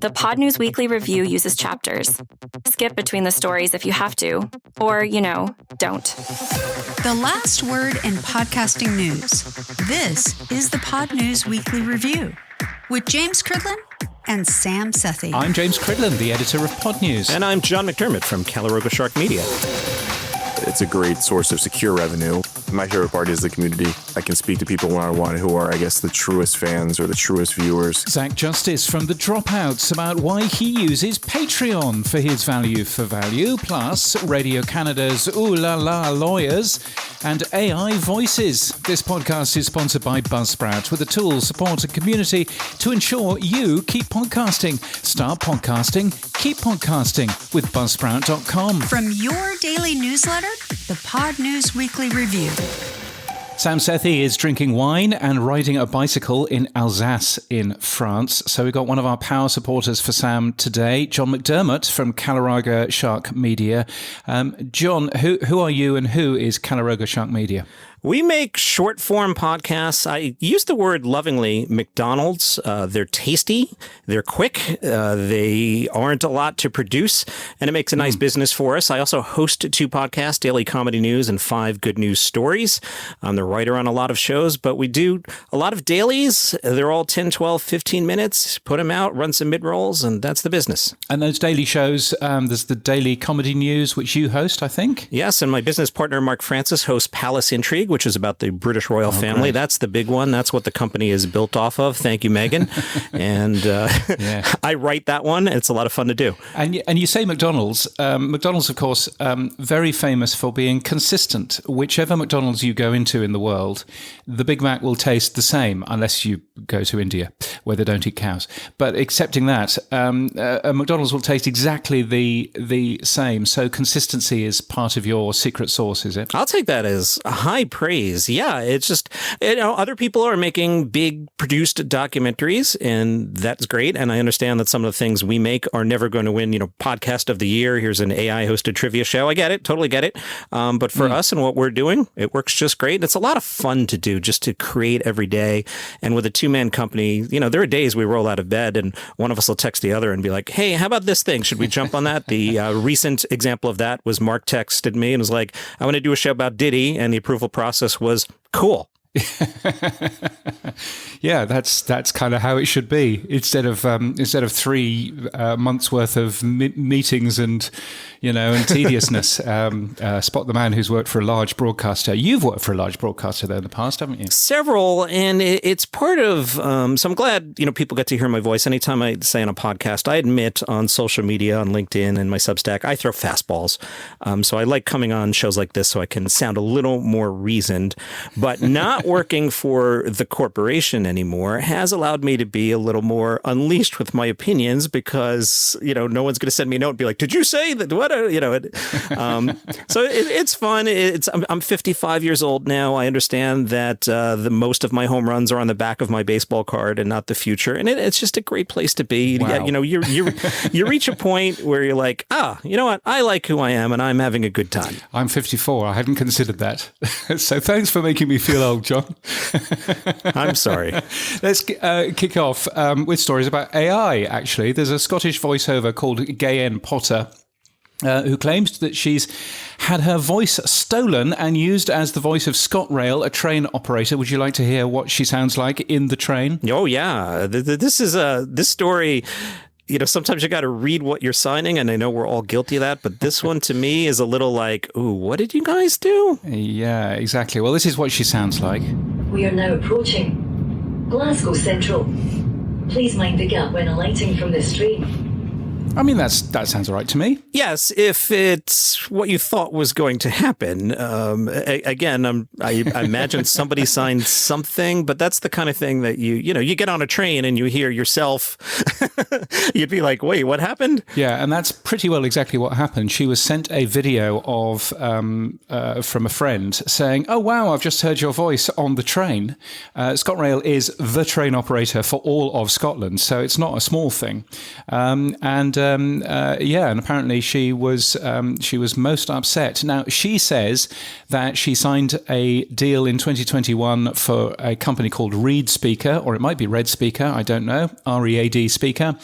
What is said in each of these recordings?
The Pod News Weekly Review uses chapters. Skip between the stories if you have to, or, don't. The last word in podcasting news. This is the Pod News Weekly Review with James Cridland and Sam Sethi. I'm James Cridland, the editor of Pod News. And I'm John McDermott from Caloroga Shark Media. It's a great source of secure revenue. My favorite part is the community. I can speak to people one-on-one who are, I guess, the truest fans or the truest viewers. Zack Justice from The Dropouts about why he uses Patreon for his value for value, plus Radio Canada's Ooh La La Lawyers and AI Voices. This podcast is sponsored by Buzzsprout with the tools, support and community to ensure you keep podcasting. Start podcasting, keep podcasting with Buzzsprout.com. From your daily newsletter, the Pod News Weekly Review. Sam Sethi is drinking wine and riding a bicycle in Alsace in France. So we've got one of our power supporters for Sam today, John McDermott from Caloroga Shark Media. John, who are you and who is Caloroga Shark Media? We make short-form podcasts. I use the word lovingly, McDonald's. They're tasty, they're quick, they aren't a lot to produce, and it makes a nice business for us. I also host 2 podcasts, Daily Comedy News and 5 Good News Stories. I'm the writer on a lot of shows, but we do a lot of dailies. They're all 10, 12, 15 minutes. Put them out, run some mid-rolls, and that's the business. And those daily shows, there's the Daily Comedy News, which you host, I think? Yes, and my business partner, Mark Francis, hosts Palace Intrigue, which is about the British royal family. Great. That's the big one. That's what the company is built off of. Thank you, Megan. And I write that one. It's a lot of fun to do. And you say McDonald's. McDonald's, of course, very famous for being consistent. Whichever McDonald's you go into in the world, the Big Mac will taste the same, unless you go to India, where they don't eat cows. But accepting that, a McDonald's will taste exactly the same. So consistency is part of your secret sauce, is it? I'll take that as a high praise. Yeah, it's just, other people are making big produced documentaries, and that's great. And I understand that some of the things we make are never going to win, podcast of the year. Here's an AI hosted trivia show. I get it. Totally get it. But for us and what we're doing, it works just great. It's a lot of fun to do, just to create every day. And with a 2-man company, there are days we roll out of bed and one of us will text the other and be like, hey, how about this thing? Should we jump on that? The recent example of that was Mark texted me and was like, I want to do a show about Diddy. And the approval process was cool. Yeah, that's kind of how it should be. Instead of 3 months worth of meetings and tediousness. Spot the man who's worked for a large broadcaster. You've worked for a large broadcaster there in the past, haven't you? Several, and it's part of. So I'm glad people get to hear my voice anytime I say on a podcast. I admit on social media, on LinkedIn, and my Substack, I throw fastballs. So I like coming on shows like this so I can sound a little more reasoned, but not working for the corporation anymore has allowed me to be a little more unleashed with my opinions because, no one's going to send me a note and be like, did you say that? What? So it's fun. I'm 55 years old now. I understand that the most of my home runs are on the back of my baseball card and not the future. And it's just a great place to be. Wow. You reach a point where you're like, you know what? I like who I am and I'm having a good time. I'm 54. I hadn't considered that. So thanks for making me feel old, John. I'm sorry. Let's kick off with stories about AI, actually. There's a Scottish voiceover called Gayen Potter who claims that she's had her voice stolen and used as the voice of ScotRail, a train operator. Would you like to hear what she sounds like in the train? Oh, yeah. This story... sometimes you got to read what you're signing, and I know we're all guilty of that, but this one to me is a little like, ooh, what did you guys do? Yeah, exactly. Well, this is what she sounds like. We are now approaching Glasgow Central. Please mind the gap when alighting from this train. I mean, that sounds all right to me. Yes, if it's what you thought was going to happen. Again, I imagine somebody signed something, but that's the kind of thing that you get on a train and you hear yourself. You'd be like, wait, what happened? Yeah, and that's pretty well exactly what happened. She was sent a video of from a friend saying, oh, wow, I've just heard your voice on the train. ScotRail is the train operator for all of Scotland, so it's not a small thing. And and apparently she was most upset. Now, she says that she signed a deal in 2021 for a company called Reed Speaker, or it might be Red Speaker, I don't know, READ Speaker,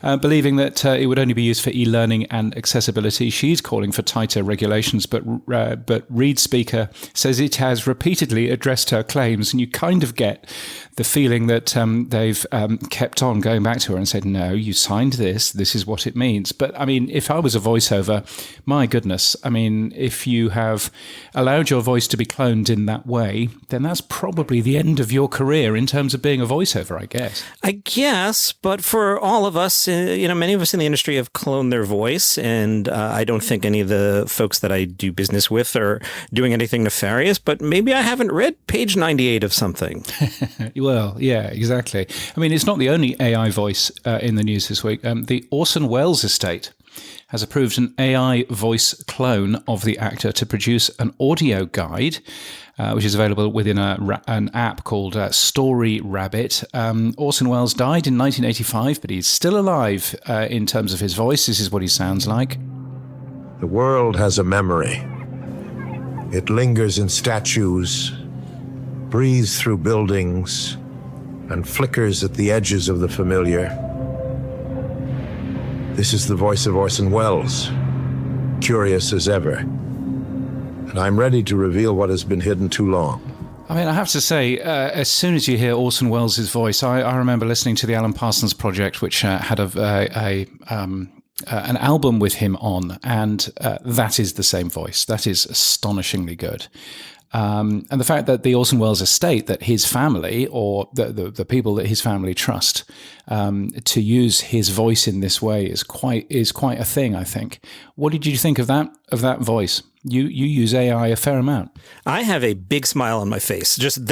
believing that it would only be used for e-learning and accessibility. She's calling for tighter regulations, but Reed Speaker says it has repeatedly addressed her claims, and you kind of get the feeling that they've kept on going back to her and said, no, you signed this is what it means. But I mean, if I was a voiceover, my goodness, I mean, if you have allowed your voice to be cloned in that way, then that's probably the end of your career in terms of being a voiceover, I guess. I guess, but for all of us, many of us in the industry have cloned their voice, and I don't think any of the folks that I do business with are doing anything nefarious, but maybe I haven't read page 98 of something. Well, yeah, exactly. I mean, it's not the only AI voice in the news this week. The Orson Welles estate has approved an AI voice clone of the actor to produce an audio guide, which is available within an app called Story Rabbit. Orson Welles died in 1985, but he's still alive in terms of his voice. This is what he sounds like. The world has a memory. It lingers in statues, breathes through buildings, and flickers at the edges of the familiar. This is the voice of Orson Welles, curious as ever. And I'm ready to reveal what has been hidden too long. I mean, I have to say, as soon as you hear Orson Welles' voice, I remember listening to the Alan Parsons Project, which had an album with him on, and that is the same voice. That is astonishingly good. And the fact that the Orson Welles estate, that his family or the people that his family trust to use his voice in this way is quite a thing, I think. What did you think of that voice? You use AI a fair amount. I have a big smile on my face. Just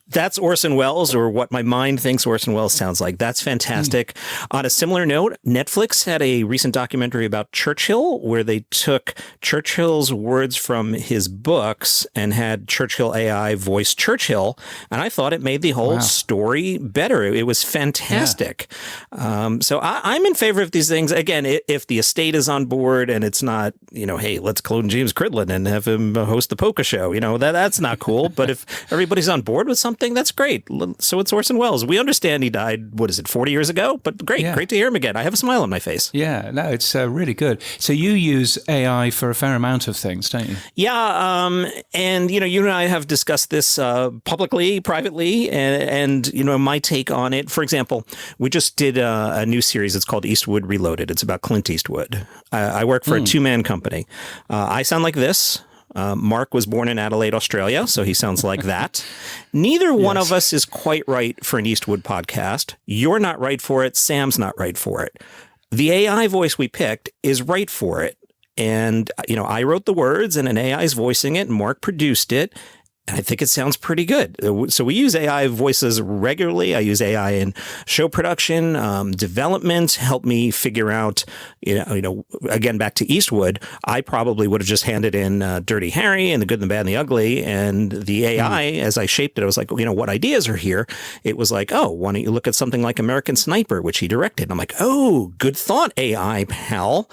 that's Orson Welles, or what my mind thinks Orson Welles sounds like. That's fantastic. On a similar note, Netflix had a recent documentary about Churchill where they took Churchill's words from his books and had Churchill AI voice Churchill. And I thought it made the whole story better. It was fantastic. Yeah. So I'm in favor of these things. Again, if the estate is on board and it's not, hey, let's clone James Cridlin and have him host the Polka Show. That's not cool. But if everybody's on board with something, that's great. So it's Orson Welles. We understand he died, 40 years ago? But great to hear him again. I have a smile on my face. Yeah, no, it's really good. So you use AI for a fair amount of things, don't you? Yeah, and you and I have discussed this publicly, privately, and my take on it. For example, we just did a new series. It's called Eastwood Reloaded. It's about Clint Eastwood. I work for a two-man company. I sound like this. Mark was born in Adelaide, Australia, so he sounds like that. Neither one of us is quite right for an Eastwood podcast. You're not right for it. Sam's not right for it. The AI voice we picked is right for it. And, I wrote the words and an AI is voicing it, and Mark produced it. I think it sounds pretty good. So we use AI voices regularly. I use AI in show production, development, help me figure out, again, back to Eastwood, I probably would have just handed in Dirty Harry and The Good, the Bad, and the Ugly. And the AI, as I shaped it, I was like, what ideas are here? It was like, why don't you look at something like American Sniper, which he directed? And I'm like, good thought, AI pal.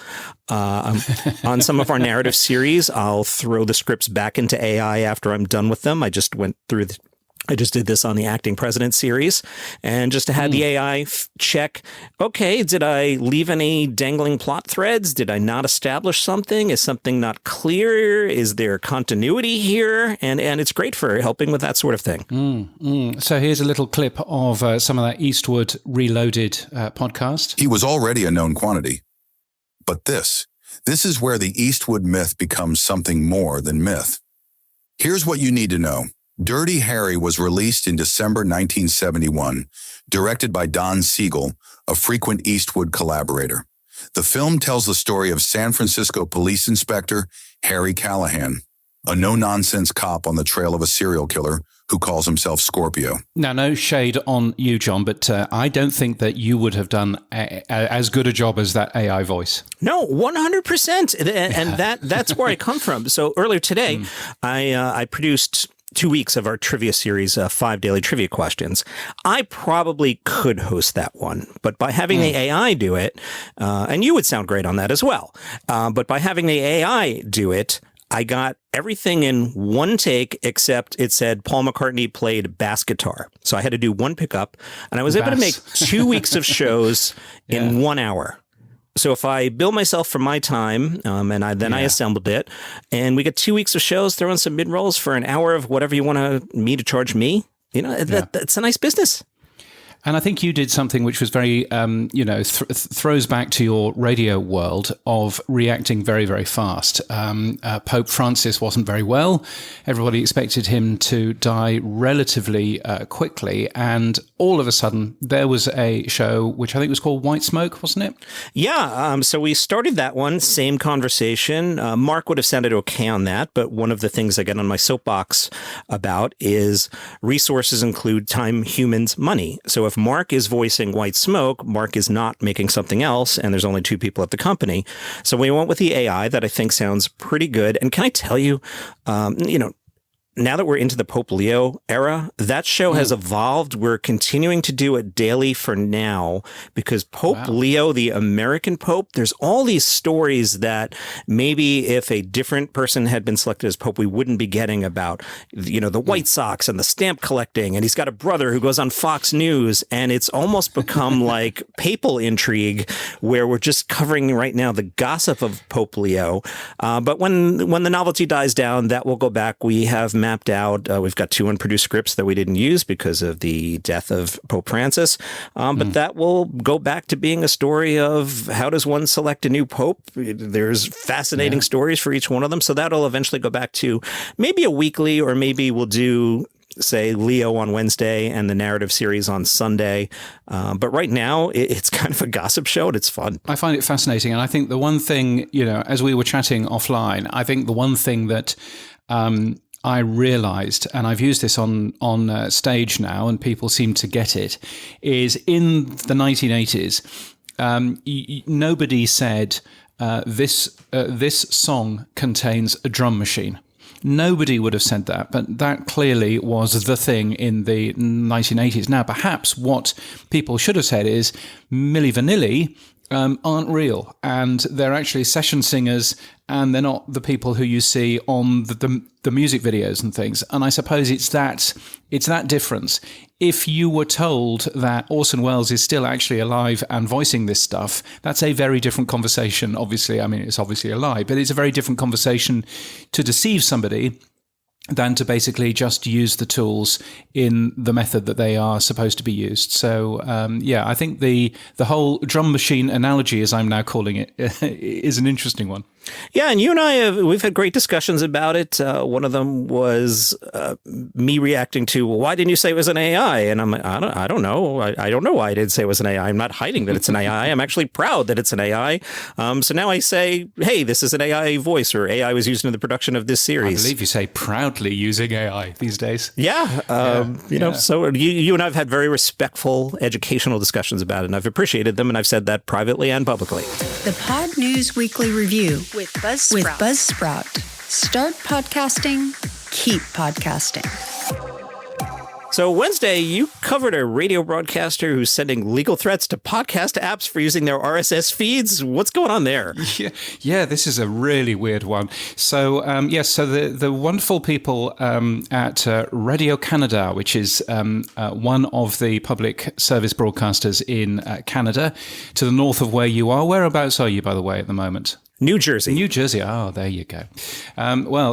On some of our narrative series, I'll throw the scripts back into AI after I'm done with them. I just did this on the Acting President series, and just to have the AI check, okay, did I leave any dangling plot threads? Did I not establish something? Is something not clear? Is there continuity here? And it's great for helping with that sort of thing. So here's a little clip of some of that Eastwood Reloaded podcast. He was already a known quantity. But this is where the Eastwood myth becomes something more than myth. Here's what you need to know. Dirty Harry was released in December 1971, directed by Don Siegel, a frequent Eastwood collaborator. The film tells the story of San Francisco police inspector Harry Callahan, a no-nonsense cop on the trail of a serial killer who calls himself Scorpio. Now, no shade on you, John, but I don't think that you would have done as good a job as that AI voice. No, 100%. And that's where I come from. So earlier today, I produced 2 weeks of our trivia series, 5 daily trivia questions. I probably could host that one, but by having the AI do it, and you would sound great on that as well, but by having the AI do it, I got everything in one take, except it said Paul McCartney played bass guitar. So I had to do one pickup, and I was able to make 2 weeks of shows in 1 hour. So if I bill myself for my time, and I assembled it, and we get 2 weeks of shows, throw in some mid-rolls for an hour of whatever you want me to charge me, that's a nice business. And I think you did something which was very, throws back to your radio world of reacting very, very fast. Pope Francis wasn't very well. Everybody expected him to die relatively quickly. And all of a sudden, there was a show which I think was called White Smoke, wasn't it? Yeah. So we started that one, same conversation. Mark would have sounded okay on that. But one of the things I get on my soapbox about is resources include time, humans, money. So if Mark is voicing White Smoke, Mark is not making something else, and there's only 2 people at the company. So we went with the AI that I think sounds pretty good. And can I tell you, now that we're into the Pope Leo era, that show has evolved. We're continuing to do it daily for now because Pope Leo, the American Pope, there's all these stories that maybe if a different person had been selected as Pope, we wouldn't be getting about, the White Sox and the stamp collecting. And he's got a brother who goes on Fox News. And it's almost become like papal intrigue where we're just covering right now the gossip of Pope Leo. But when the novelty dies down, that will go back. We have mapped out. We've got 2 unproduced scripts that we didn't use because of the death of Pope Francis. But that will go back to being a story of how does one select a new pope? There's fascinating stories for each one of them. So that'll eventually go back to maybe a weekly, or maybe we'll do, say, Leo on Wednesday and the narrative series on Sunday. But right now, it's kind of a gossip show, and it's fun. I find it fascinating. And I think the one thing, as we were chatting offline, I think the one thing that I realized, and I've used this on stage now, and people seem to get it, is in the 1980s, nobody said this song contains a drum machine. Nobody would have said that, but that clearly was the thing in the 1980s. Now, perhaps what people should have said is Milli Vanilli aren't real, and they're actually session singers, and they're not the people who you see on the music videos and things. And I suppose it's that difference. If you were told that Orson Welles is still actually alive and voicing this stuff, that's a very different conversation. Obviously, I mean, it's obviously a lie, but it's a very different conversation to deceive somebody than to basically just use the tools in the method that they are supposed to be used. So, I think the whole drum machine analogy, as I'm now calling it, is an interesting one. Yeah, and you and I we've had great discussions about it. One of them was me reacting to, well, why didn't you say it was an AI? And I'm like, I don't know. I don't know why I didn't say it was an AI. I'm not hiding that it's an AI. I'm actually proud that it's an AI. So now I say, hey, this is an AI voice, or AI was used in the production of this series. I believe you say proudly using AI these days. Yeah. So you and I have had very respectful educational discussions about it, and I've appreciated them, and I've said that privately and publicly. The Pod News Weekly Review with Buzzsprout. Start podcasting, keep podcasting. So Wednesday, you covered a radio broadcaster who's sending legal threats to podcast apps for using their RSS feeds. What's going on there? Yeah, this is a really weird one. So, so the wonderful people at Radio Canada, which is one of the public service broadcasters in Canada, to the north of where you are. Whereabouts are you, by the way, at the moment? New Jersey. New Jersey. Oh, there you go.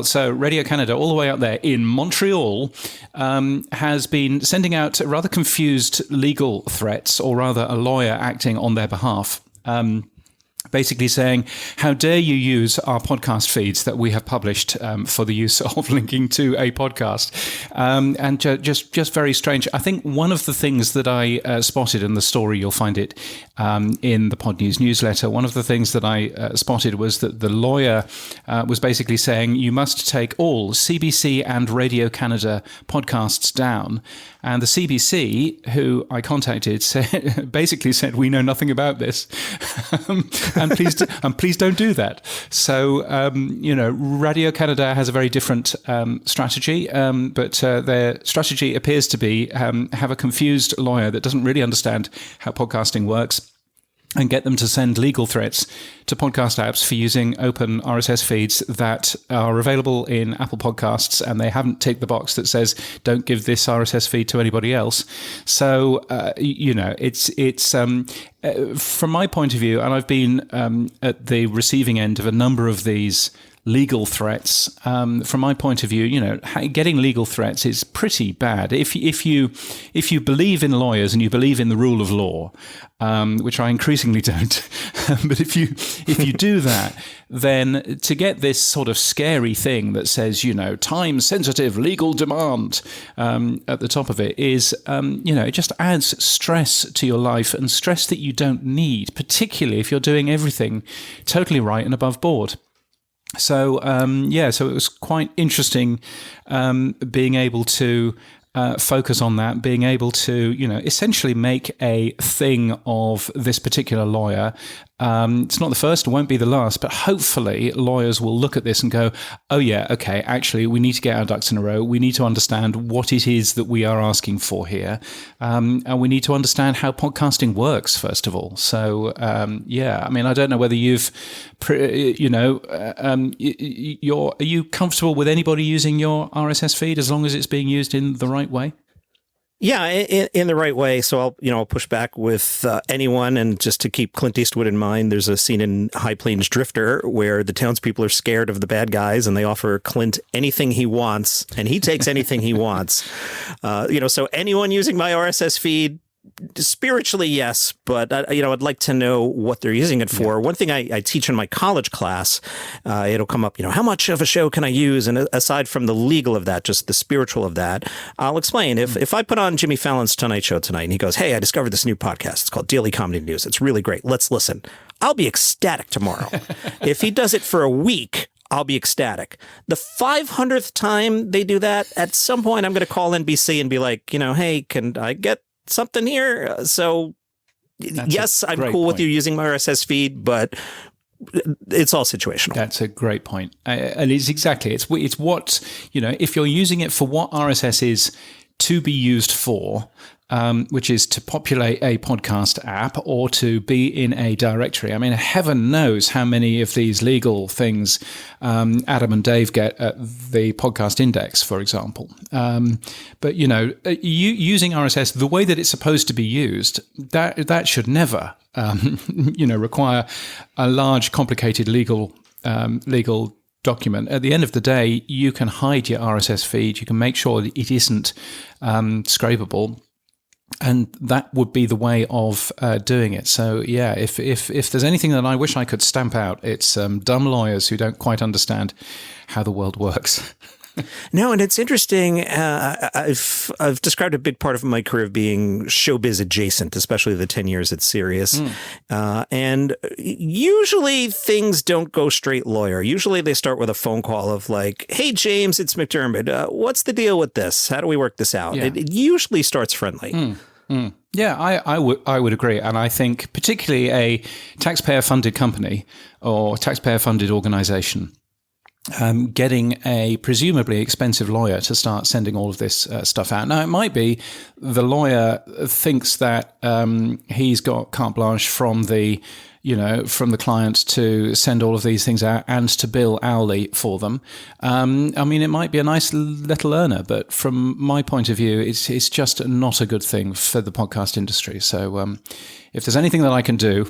So Radio Canada, all the way out there in Montreal, has been sending out rather confused legal threats, or rather a lawyer acting on their behalf. Basically saying, how dare you use our podcast feeds that we have published for the use of linking to a podcast. And just very strange. I think one of the things that I spotted in the story, you'll find it in the Pod News newsletter, one of the things that I spotted was that the lawyer was basically saying, you must take all CBC and Radio Canada podcasts down. And the CBC, who I contacted, basically said, we know nothing about this. and please don't do that. So, Radio Canada has a very different strategy, but their strategy appears to be have a confused lawyer that doesn't really understand how podcasting works, and get them to send legal threats to podcast apps for using open RSS feeds that are available in Apple Podcasts, and they haven't ticked the box that says, don't give this RSS feed to anybody else. So, it's from my point of view, and I've been at the receiving end of a number of these legal threats. From my point of view, getting legal threats is pretty bad. If you believe in lawyers and you believe in the rule of law, which I increasingly don't, but if you do that, then to get this sort of scary thing that says, time-sensitive legal demand at the top of it is, it just adds stress to your life, and stress that you don't need, particularly if you're doing everything totally right and above board. So, so it was quite interesting being able to focus on that, being able to, essentially make a thing of this particular lawyer. It's not the first, it won't be the last, but hopefully lawyers will look at this and go, oh yeah, okay, actually we need to get our ducks in a row. We need to understand what it is that we are asking for here. And we need to understand how podcasting works, first of all. So, I don't know whether are you comfortable with anybody using your RSS feed as long as it's being used in the right way? Yeah, in the right way. So I'll push back with anyone. And just to keep Clint Eastwood in mind, there's a scene in High Plains Drifter where the townspeople are scared of the bad guys and they offer Clint anything he wants, and he takes anything he wants. So anyone using my RSS feed, spiritually, yes, but I'd like to know what they're using it for. Yeah. One thing I teach in my college class, it'll come up, how much of a show can I use? And aside from the legal of that, just the spiritual of that, I'll explain. If I put on Jimmy Fallon's Tonight Show tonight and he goes, hey, I discovered this new podcast. It's called Daily Comedy News. It's really great. Let's listen. I'll be ecstatic tomorrow. If he does it for a week, I'll be ecstatic. The 500th time they do that, at some point I'm going to call NBC and be like, hey, can I get something here? So yes, I'm cool with you using my RSS feed, but it's all situational. That's a great point. And it's what, if you're using it for what RSS is to be used for, which is to populate a podcast app or to be in a directory. I mean, heaven knows how many of these legal things Adam and Dave get at the podcast index, for example. But, using RSS the way that it's supposed to be used, that should never, require a large, complicated legal document. At the end of the day, you can hide your RSS feed. You can make sure that it isn't scrapable. And that would be the way of doing it. So, yeah, if there's anything that I wish I could stamp out, it's dumb lawyers who don't quite understand how the world works. No, and it's interesting. I've described a big part of my career of being showbiz adjacent, especially the 10 years at Sirius. And usually things don't go straight lawyer. Usually they start with a phone call of like, hey, James, it's McDermott. What's the deal with this? How do we work this out? Yeah. It usually starts friendly. Yeah, I would agree. And I think particularly a taxpayer-funded company or taxpayer-funded organization, getting a presumably expensive lawyer to start sending all of this stuff out. Now, it might be the lawyer thinks that he's got carte blanche from the client to send all of these things out and to bill hourly for them. It might be a nice little earner, but from my point of view, it's just not a good thing for the podcast industry. So if there's anything that I can do,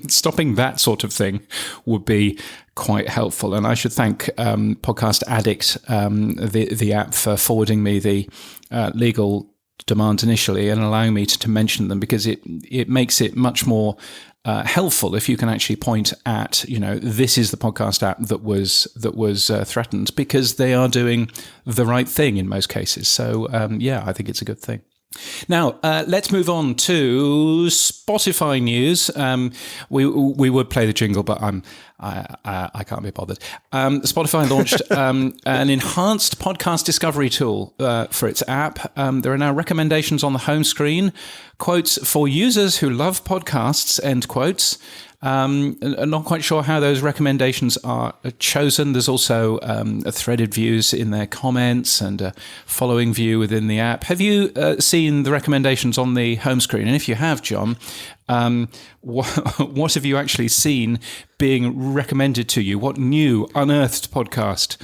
stopping that sort of thing would be quite helpful. And I should thank Podcast Addict, the app, for forwarding me the legal demands initially and allowing me to mention them, because it makes it much more helpful if you can actually point at, this is the podcast app that was threatened, because they are doing the right thing in most cases. So I think it's a good thing. Now, let's move on to Spotify news. We would play the jingle, but I can't be bothered. Spotify launched an enhanced podcast discovery tool for its app. There are now recommendations on the home screen quotes, for users who love podcasts, end quotes. I'm not quite sure how those recommendations are chosen. There's also a threaded views in their comments and a following view within the app. Have you seen the recommendations on the home screen? And if you have, John, what have you actually seen being recommended to you? What new unearthed podcast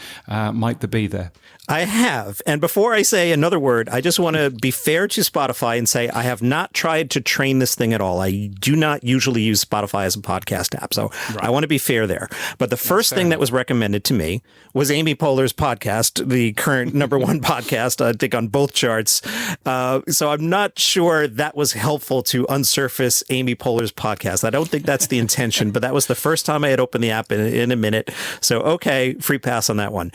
might there be there? I have. And before I say another word, I just want to be fair to Spotify and say I have not tried to train this thing at all. I do not usually use Spotify as a podcast app. So I want to be fair there. But the first thing that was recommended to me was Amy Poehler's podcast, the current number one podcast, I think, on both charts. So I'm not sure that was helpful to unsurface Amy Poehler's podcast. I don't think that's the intention, but that was the first time I had opened the app in a minute. So, okay, free pass on that one.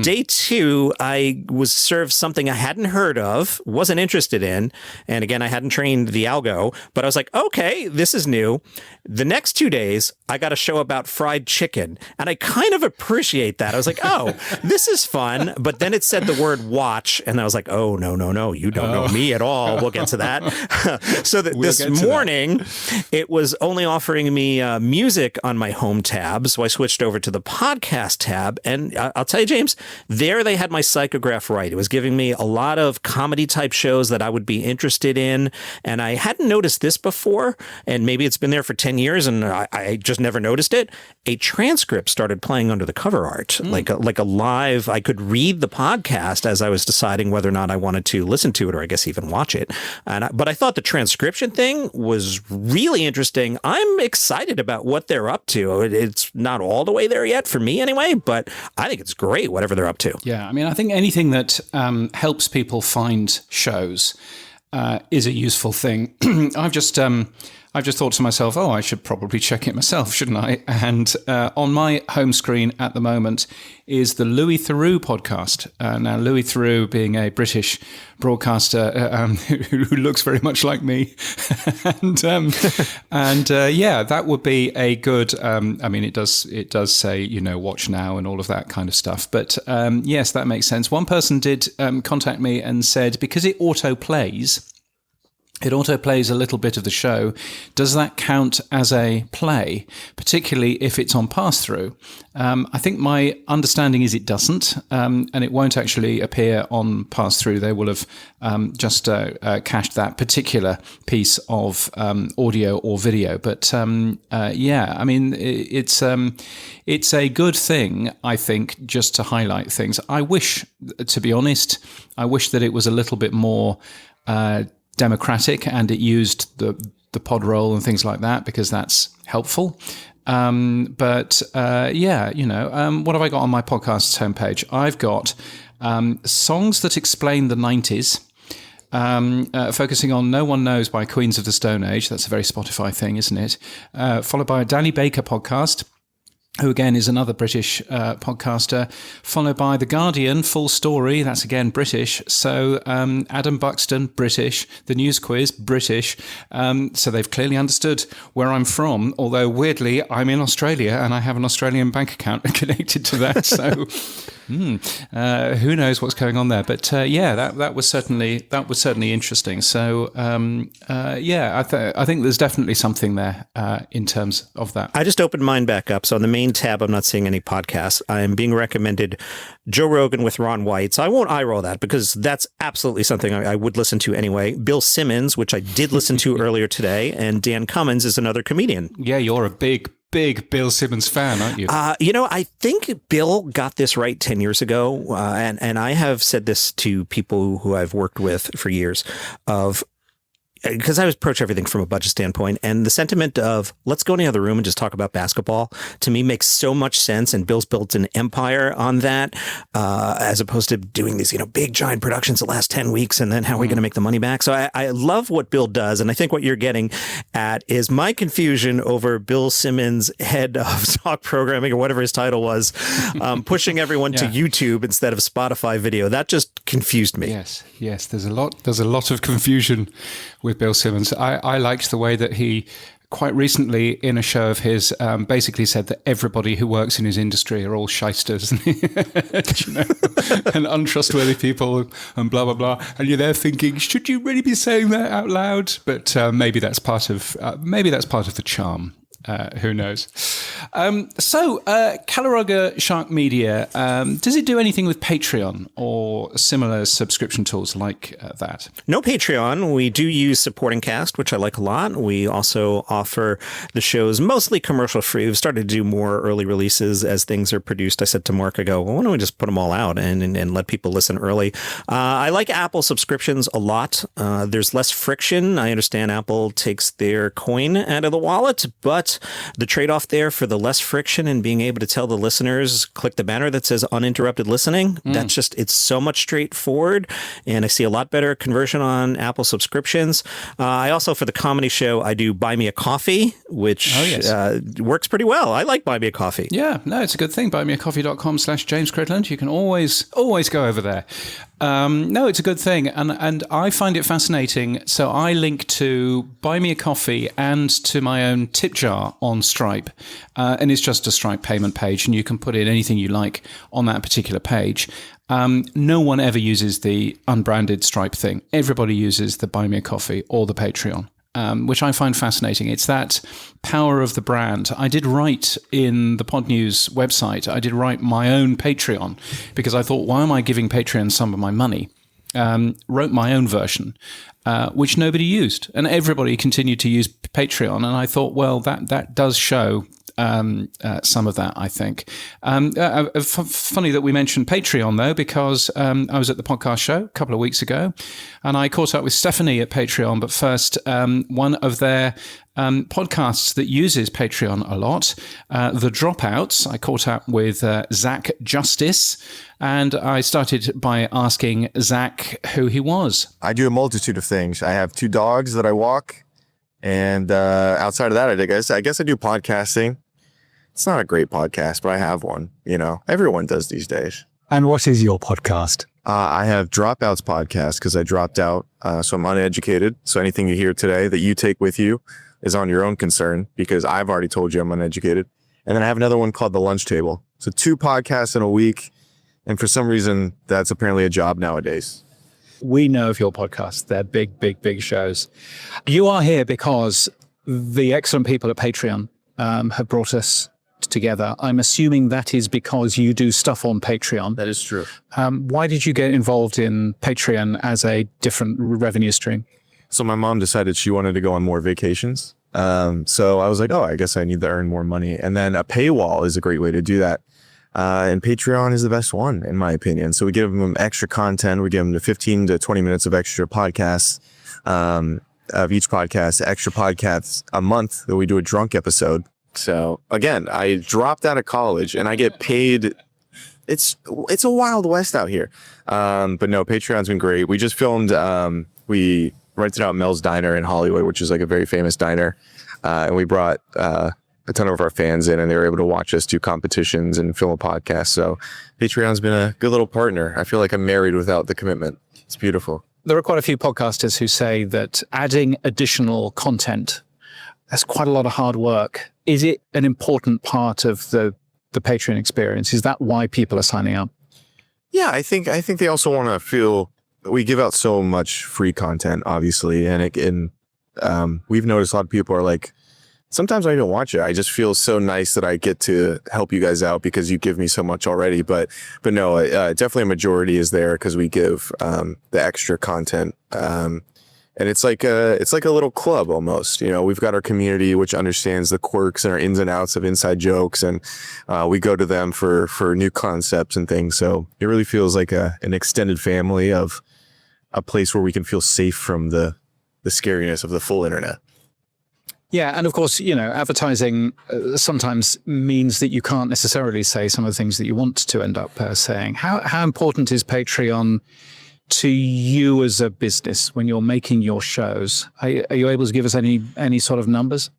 Day two, I was served something I hadn't heard of, wasn't interested in. And again, I hadn't trained the algo, but I was like, okay, this is new. The next 2 days, I got a show about fried chicken. And I kind of appreciate that. I was like, oh, this is fun. But then it said the word watch. And I was like, oh, no, you don't know me at all. We'll get to that. So this morning, it was only offering me music on my home tab. So I switched over to the podcast tab. And I'll tell you, James, there they had my psychograph right. It was giving me a lot of comedy type shows that I would be interested in. And I hadn't noticed this before. And maybe it's been there for 10 years and I just never noticed it. A transcript started playing under the cover art, like a live. I could read the podcast as I was deciding whether or not I wanted to listen to it or I guess even watch it. But I thought the transcription thing was really interesting. I'm excited about what they're up to. It's not all the way there yet for me anyway, but I think it's great, whatever they're up to. Yeah, I mean, I think anything that helps people find shows is a useful thing. I've just thought to myself, oh, I should probably check it myself, shouldn't I? And on my home screen at the moment is the Louis Theroux podcast. Now, Louis Theroux being a British broadcaster who looks very much like me. Yeah, that would be a good, I mean, it does say, watch now and all of that kind of stuff. But yes, that makes sense. One person did contact me and said, because it auto-plays a little bit of the show. Does that count as a play, particularly if it's on pass-through? I think my understanding is it doesn't, and it won't actually appear on pass-through. They will have just cached that particular piece of audio or video. But yeah, I mean, it's a good thing, I think, just to highlight things. I wish, to be honest, that it was a little bit more democratic and it used the pod roll and things like that, because that's helpful. But yeah, what have I got on my podcast's homepage? I've got songs that explain the 90s, focusing on No One Knows by Queens of the Stone Age. That's a very Spotify thing, isn't it? Followed by a Danny Baker podcast, who again is another British podcaster, followed by The Guardian, Full Story, that's again British. So Adam Buxton, British. The News Quiz, British. So they've clearly understood where I'm from, although weirdly I'm in Australia and I have an Australian bank account connected to that. So who knows what's going on there? But yeah, that was certainly interesting. So yeah, I think there's definitely something there in terms of that. I just opened mine back up. So on the main tab, I'm not seeing any podcasts. I'm being recommended Joe Rogan with Ron White. So I won't eye roll that because that's absolutely something I would listen to anyway. Bill Simmons, which I did listen to earlier today, and Dan Cummins is another comedian. Yeah, you're a big Bill Simmons fan, aren't you? I think Bill got this right 10 years ago. And I have said this to people who I've worked with for years because I approach everything from a budget standpoint, and the sentiment of let's go in the other room and just talk about basketball to me makes so much sense. And Bill's built an empire on that, as opposed to doing these, big giant productions that last 10 weeks. And then how are we going to make the money back? So I love what Bill does. And I think what you're getting at is my confusion over Bill Simmons, head of stock programming or whatever his title was, pushing everyone to YouTube instead of Spotify video. That just confused me. Yes. There's a lot of confusion with Bill Simmons. I liked the way that he quite recently in a show of his basically said that everybody who works in his industry are all shysters and untrustworthy people and blah, blah, blah. And you're there thinking, should you really be saying that out loud? But maybe that's part of the charm. Who knows? Caloroga Shark Media, does it do anything with Patreon or similar subscription tools like that? No Patreon. We do use Supporting Cast, which I like a lot. We also offer the shows mostly commercial free. We've started to do more early releases as things are produced. I said to Mark, I go, well, why don't we just put them all out and let people listen early? I like Apple subscriptions a lot. There's less friction. I understand Apple takes their coin out of the wallet, but the trade-off there for the less friction and being able to tell the listeners, click the banner that says uninterrupted listening, that's just, it's so much straightforward. And I see a lot better conversion on Apple subscriptions. I also, for the comedy show, I do Buy Me a Coffee, which works pretty well. I like Buy Me a Coffee. Yeah, no, it's a good thing. buymeacoffee.com/James Cridland. You can always go over there. No, it's a good thing. And I find it fascinating. So I link to Buy Me a Coffee and to my own tip jar on Stripe. And it's just a Stripe payment page, and you can put in anything you like on that particular page. No one ever uses the unbranded Stripe thing. Everybody uses the Buy Me a Coffee or the Patreon. Which I find fascinating. It's that power of the brand. I did write in the Pod News website, I did write my own Patreon because I thought, why am I giving Patreon some of my money? Wrote my own version, which nobody used. And everybody continued to use Patreon. And I thought, well, that does show some of that, I think. Funny that we mentioned Patreon, though, because I was at the podcast show a couple of weeks ago, and I caught up with Stephanie at Patreon. But first, one of their podcasts that uses Patreon a lot, The Dropouts. I caught up with Zack Justice, and I started by asking Zack who he was. I do a multitude of things. I have 2 dogs that I walk. And outside of that, I guess I do podcasting. It's not a great podcast, but I have one. You know, everyone does these days. And what is your podcast? I have Dropout's podcast because I dropped out, so I'm uneducated. So anything you hear today that you take with you is on your own concern because I've already told you I'm uneducated. And then I have another one called The Lunch Table. So 2 podcasts in a week. And for some reason, that's apparently a job nowadays. We know of your podcast. They're big, big, big shows. You are here because the excellent people at Patreon have brought us together. I'm assuming that is because you do stuff on Patreon. That is true. Why did you get involved in Patreon as a different revenue stream? So my mom decided she wanted to go on more vacations. So I was like, oh, I guess I need to earn more money. And then a paywall is a great way to do that. And Patreon is the best one, in my opinion. So we give them extra content. We give them the 15 to 20 minutes of extra podcasts, of each podcast, extra podcasts a month that we do a drunk episode. So again, I dropped out of college and I get paid. It's a wild west out here. But no, Patreon's been great. We just filmed, we rented out Mel's Diner in Hollywood, which is like a very famous diner. And we brought, a ton of our fans in, and they were able to watch us do competitions and film a podcast. So Patreon's been a good little partner. I feel like I'm married without the commitment. It's beautiful. There are quite a few podcasters who say that adding additional content, that's quite a lot of hard work. Is it an important part of the Patreon experience? Is that why people are signing up? Yeah, I think they also want to feel we give out so much free content, obviously. And we've noticed a lot of people are like, sometimes I don't watch it. I just feel so nice that I get to help you guys out because you give me so much already. But no, definitely a majority is there because we give the extra content. And it's like a little club almost. You know, we've got our community which understands the quirks and our ins and outs of inside jokes, and we go to them for new concepts and things. So it really feels like an extended family of a place where we can feel safe from the scariness of the full internet. Yeah, and of course, you know, advertising sometimes means that you can't necessarily say some of the things that you want to end up saying. How important is Patreon to you as a business when you're making your shows? Are you able to give us any sort of numbers?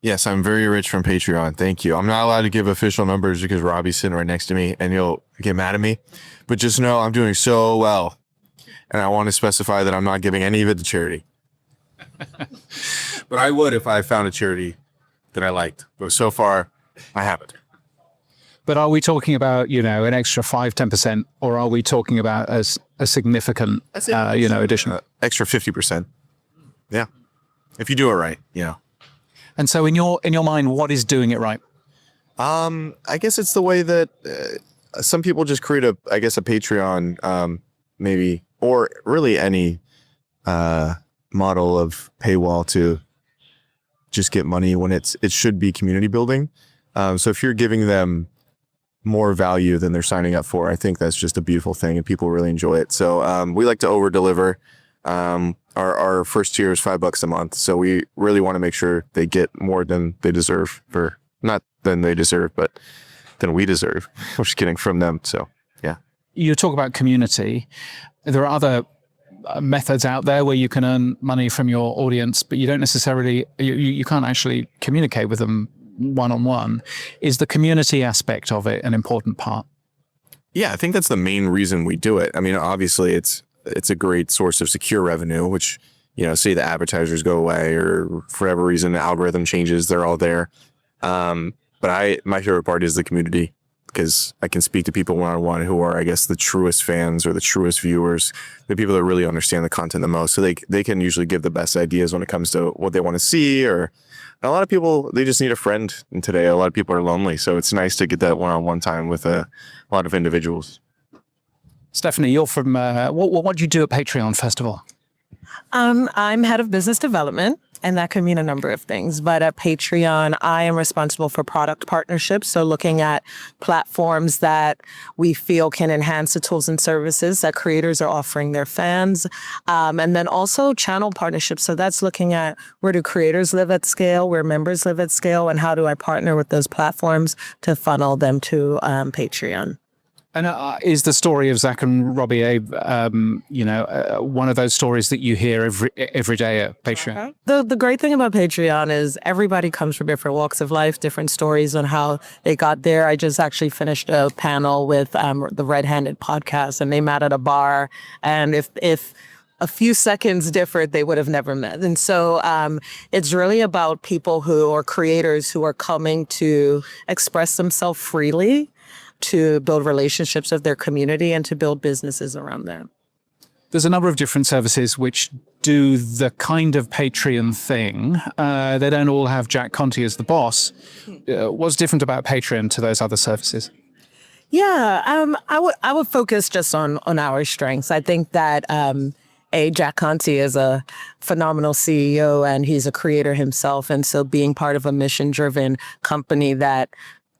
Yes, I'm very rich from Patreon. Thank you. I'm not allowed to give official numbers because Robbie's sitting right next to me and he'll get mad at me. But just know I'm doing so well. And I want to specify that I'm not giving any of it to charity. But I would if I found a charity that I liked. But so far, I haven't. But are we talking about, an extra 5-10%, or are we talking about a significant, addition? Extra 50%. Yeah. If you do it right, And so in your mind, what is doing it right? I guess it's the way that some people just create a Patreon, maybe, or really any model of paywall to just get money when it should be community building. So if you're giving them more value than they're signing up for, I think that's just a beautiful thing and people really enjoy it. So we like to over deliver. Our first tier is $5 a month. So we really want to make sure they get more than they deserve, for not than they deserve, but than we deserve. I'm just kidding, from them. So yeah. You talk about community. There are other methods out there where you can earn money from your audience, but you don't necessarily, you can't actually communicate with them one-on-one. Is the community aspect of it an important part? Yeah, I think that's the main reason we do it. I mean, obviously it's a great source of secure revenue, which, say the advertisers go away or for whatever reason, the algorithm changes, they're all there. But my favorite part is the community, because I can speak to people one-on-one who are, I guess, the truest fans or the truest viewers, the people that really understand the content the most. So they can usually give the best ideas when it comes to what they want to see. Or a lot of people, they just need a friend. And today, a lot of people are lonely. So it's nice to get that one-on-one time with a lot of individuals. Stephanie, you're from, what do you do at Patreon, first of all? I'm head of business development, and that could mean a number of things. But at Patreon, I am responsible for product partnerships. So looking at platforms that we feel can enhance the tools and services that creators are offering their fans. And then also channel partnerships. So that's looking at where do creators live at scale, where members live at scale, and how do I partner with those platforms to funnel them to Patreon. And is the story of Zack and Robbie Abe, one of those stories that you hear every day at Patreon? The great thing about Patreon is everybody comes from different walks of life, different stories on how they got there. I just actually finished a panel with the Red Handed podcast, and they met at a bar. And if a few seconds differed, they would have never met. And so it's really about people who are creators who are coming to express themselves freely, to build relationships with their community and to build businesses around them. There's a number of different services which do the kind of Patreon thing. They don't all have Jack Conte as the boss. What's different about Patreon to those other services? Yeah, I would focus just on our strengths. I think that Jack Conte is a phenomenal CEO and he's a creator himself. And so being part of a mission-driven company that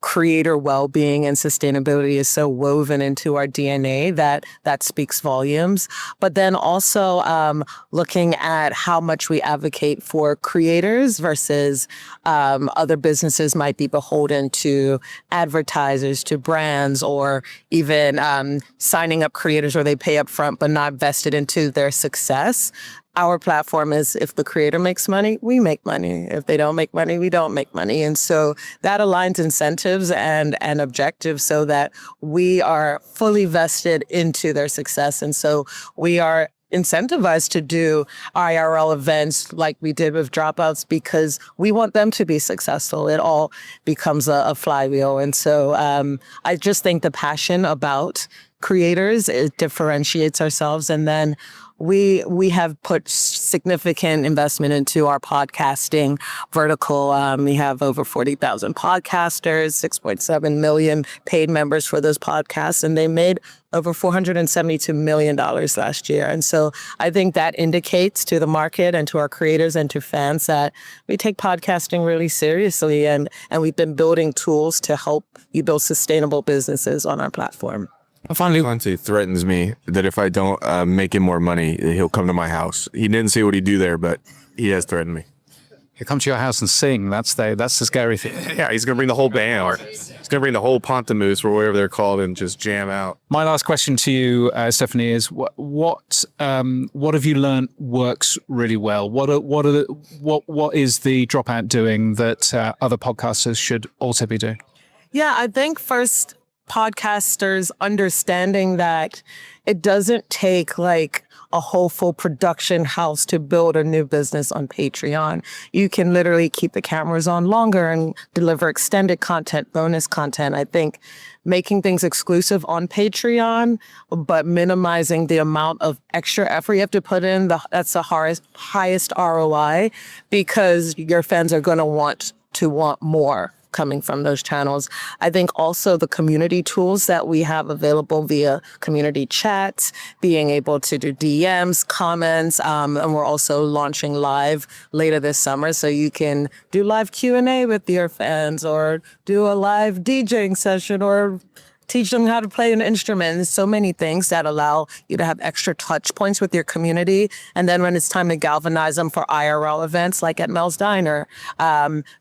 creator well-being and sustainability is so woven into our DNA that speaks volumes. But then also looking at how much we advocate for creators versus other businesses might be beholden to advertisers, to brands, or even signing up creators where they pay up front but not vested into their success. Our platform is if the creator makes money, we make money. If they don't make money, we don't make money. And so that aligns incentives and objectives so that we are fully vested into their success. And so we are incentivized to do IRL events like we did with Dropouts because we want them to be successful. It all becomes a flywheel. And so I just think the passion about creators, it differentiates ourselves. And then we have put significant investment into our podcasting vertical. We have over 40,000 podcasters, 6.7 million paid members for those podcasts, and they made over $472 million last year. And so I think that indicates to the market and to our creators and to fans that we take podcasting really seriously, and we've been building tools to help you build sustainable businesses on our platform. Finally, Conte threatens me that if I don't make him more money, he'll come to my house. He didn't say what he'd do there, but he has threatened me. He'll come to your house and sing. That's the scary thing. Yeah, he's going to bring the whole band. He's going to bring the whole Pontamoose or whatever they're called and just jam out. My last question to you, Stephanie, is what have you learned works really well? What is the Dropout doing that other podcasters should also be doing? Yeah, I think first podcasters understanding that it doesn't take like a whole full production house to build a new business on Patreon. You can literally keep the cameras on longer and deliver extended content, bonus content. I think making things exclusive on Patreon, but minimizing the amount of extra effort you have to put in, that's the highest ROI, because your fans are going to want more coming from those channels. I think also the community tools that we have available via community chats, being able to do DMs, comments, and we're also launching live later this summer, so you can do live Q&A with your fans or do a live DJing session or teach them how to play an instrument. There's so many things that allow you to have extra touch points with your community. And then when it's time to galvanize them for IRL events like at Mel's Diner,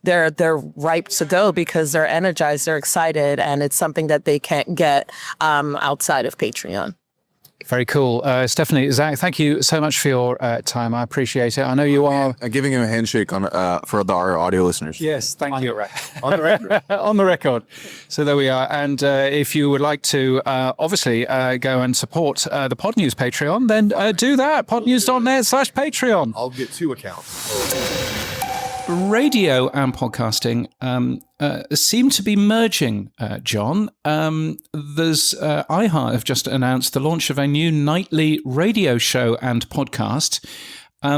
they're ripe to go because they're energized, they're excited, and it's something that they can't get outside of Patreon. Very cool. Stephanie, Zack, thank you so much for your time. I appreciate it. I know you are giving him a handshake on for our audio listeners. Yes, thank you. On the record. On the record. So there we are. And if you would like to obviously go and support the Pod News Patreon, then do that. podnews.net/Patreon. I'll get 2 accounts. Radio and podcasting seem to be merging, John. There's iHeart have just announced the launch of a new nightly radio show and podcast,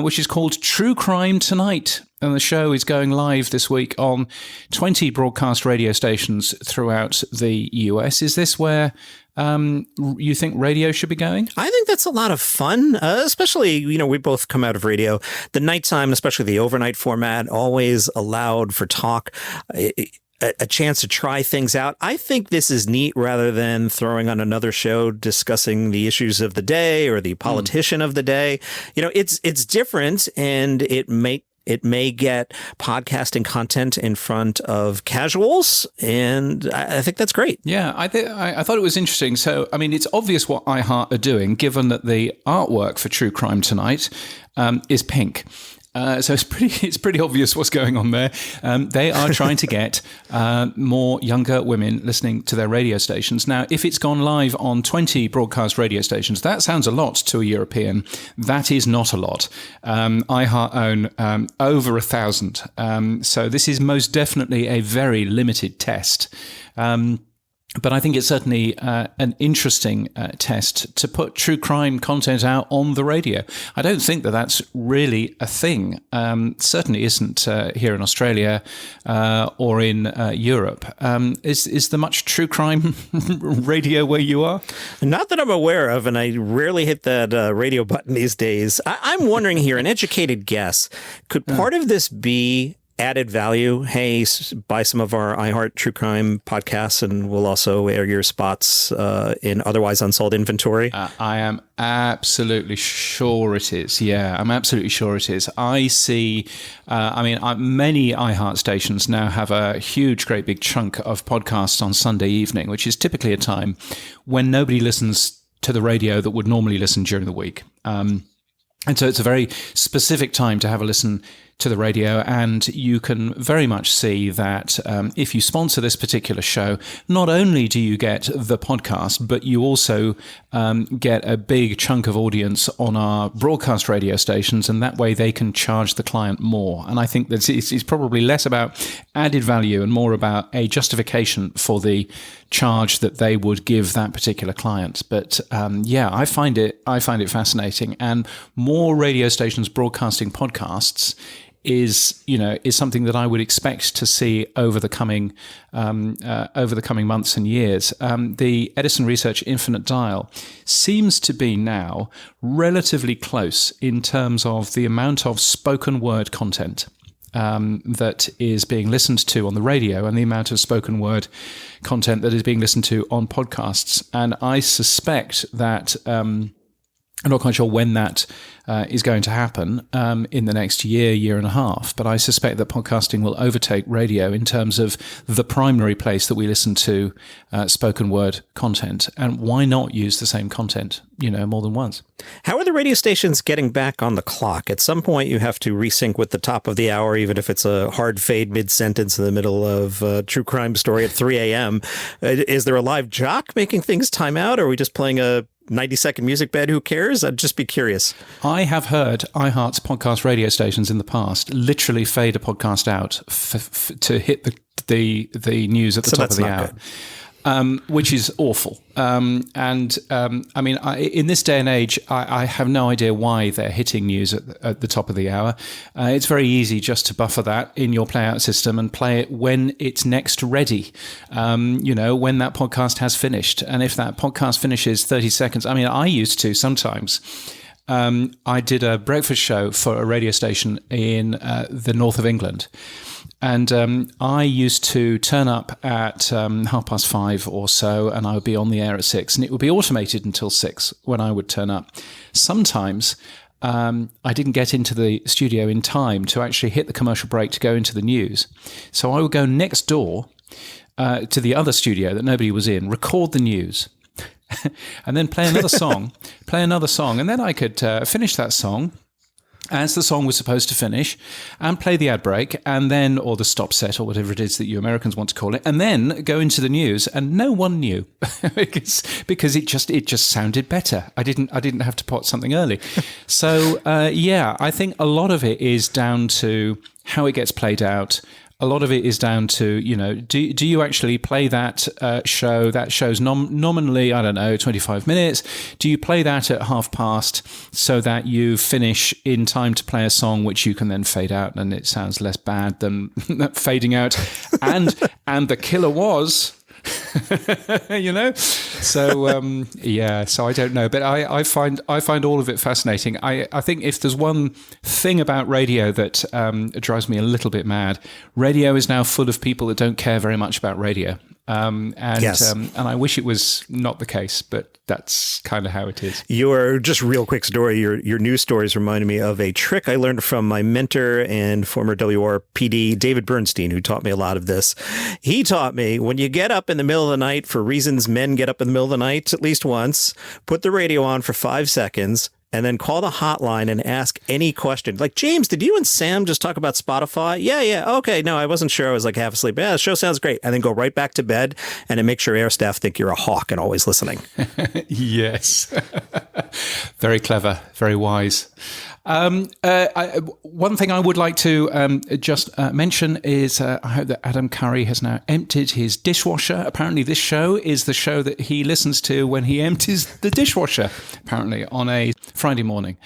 which is called True Crime Tonight. And the show is going live this week on 20 broadcast radio stations throughout the US. Is this where you think radio should be going? I think that's a lot of fun, especially, we both come out of radio. The nighttime, especially the overnight format, always allowed for talk, a chance to try things out. I think this is neat rather than throwing on another show discussing the issues of the day or the politician of the day. It's different, and it may get podcasting content in front of casuals, and I think that's great. Yeah, I thought it was interesting. So, I mean, it's obvious what iHeart are doing, given that the artwork for True Crime Tonight is pink. So it's pretty obvious what's going on there. They are trying to get more younger women listening to their radio stations. Now, if it's gone live on 20 broadcast radio stations, that sounds a lot to a European. That is not a lot. iHeart own over 1,000. So this is most definitely a very limited test. But I think it's certainly an interesting test to put true crime content out on the radio. I don't think that that's really a thing. Certainly isn't here in Australia or in Europe. Is there much true crime radio where you are? Not that I'm aware of, and I rarely hit that radio button these days. I'm wondering here, an educated guess, could part of this be added value? Hey, buy some of our iHeart True Crime podcasts, and we'll also air your spots in otherwise unsold inventory. I am absolutely sure it is. Yeah, I'm absolutely sure it is. I see, many iHeart stations now have a huge, great big chunk of podcasts on Sunday evening, which is typically a time when nobody listens to the radio that would normally listen during the week. And so it's a very specific time to have a listen to the radio, and you can very much see that if you sponsor this particular show, not only do you get the podcast, but you also get a big chunk of audience on our broadcast radio stations, and that way they can charge the client more. And I think that it's probably less about added value and more about a justification for the charge that they would give that particular client. But I find it fascinating, and more radio stations broadcasting podcasts is something that I would expect to see over the coming months and years. The Edison Research Infinite Dial seems to be now relatively close in terms of the amount of spoken word content that is being listened to on the radio and the amount of spoken word content that is being listened to on podcasts. And I suspect that I'm not quite sure when that is going to happen in the next year and a half, but I suspect that podcasting will overtake radio in terms of the primary place that we listen to spoken word content. And why not use the same content, more than once? How are the radio stations getting back on the clock? At some point, you have to resync with the top of the hour, even if it's a hard fade mid-sentence in the middle of a true crime story at 3 a.m. Is there a live jock making things time out, or are we just playing a 90-second music bed? Who cares? I'd just be curious. I have heard iHeart's podcast radio stations in the past literally fade a podcast out to hit the news at the top of the hour. Which is awful. In this day and age, I have no idea why they're hitting news at the top of the hour. It's very easy just to buffer that in your playout system and play it when it's next ready, when that podcast has finished. And if that podcast finishes 30 seconds, I used to sometimes. I did a breakfast show for a radio station in the north of England. And I used to turn up at 5:30 or so, and I would be on the air at 6, and it would be automated until 6 when I would turn up. Sometimes I didn't get into the studio in time to actually hit the commercial break to go into the news. So I would go next door to the other studio that nobody was in, record the news, and then play another song, and then I could finish that song as the song was supposed to finish, and play the ad break, and then, or the stop set, or whatever it is that you Americans want to call it, and then go into the news, and no one knew because it just sounded better. I didn't have to pot something early. So I think a lot of it is down to how it gets played out. A lot of it is down to, do you actually play that show? That show's nominally, 25 minutes. Do you play that at 5:30 so that you finish in time to play a song which you can then fade out and it sounds less bad than fading out? And the killer was... So I don't know, but I find all of it fascinating. I think if there's one thing about radio that drives me a little bit mad, radio is now full of people that don't care very much about radio. And I wish it was not the case, but that's kind of how it is. Your just real quick story, your news stories reminded me of a trick I learned from my mentor and former WRPD, David Bernstein, who taught me a lot of this. He taught me when you get up in the middle of the night, for reasons men get up in the middle of the night at least once, put the radio on for 5 seconds, and then call the hotline and ask any question. Like, James, did you and Sam just talk about Spotify? Yeah. Okay. No, I wasn't sure. I was like half asleep. Yeah, the show sounds great. And then go right back to bed and it makes your air staff think you're a hawk and always listening. Yes. Very clever. Very wise. One thing I would like to just mention is I hope that Adam Curry has now emptied his dishwasher. Apparently this show is the show that he listens to when he empties the dishwasher, apparently on a Friday morning.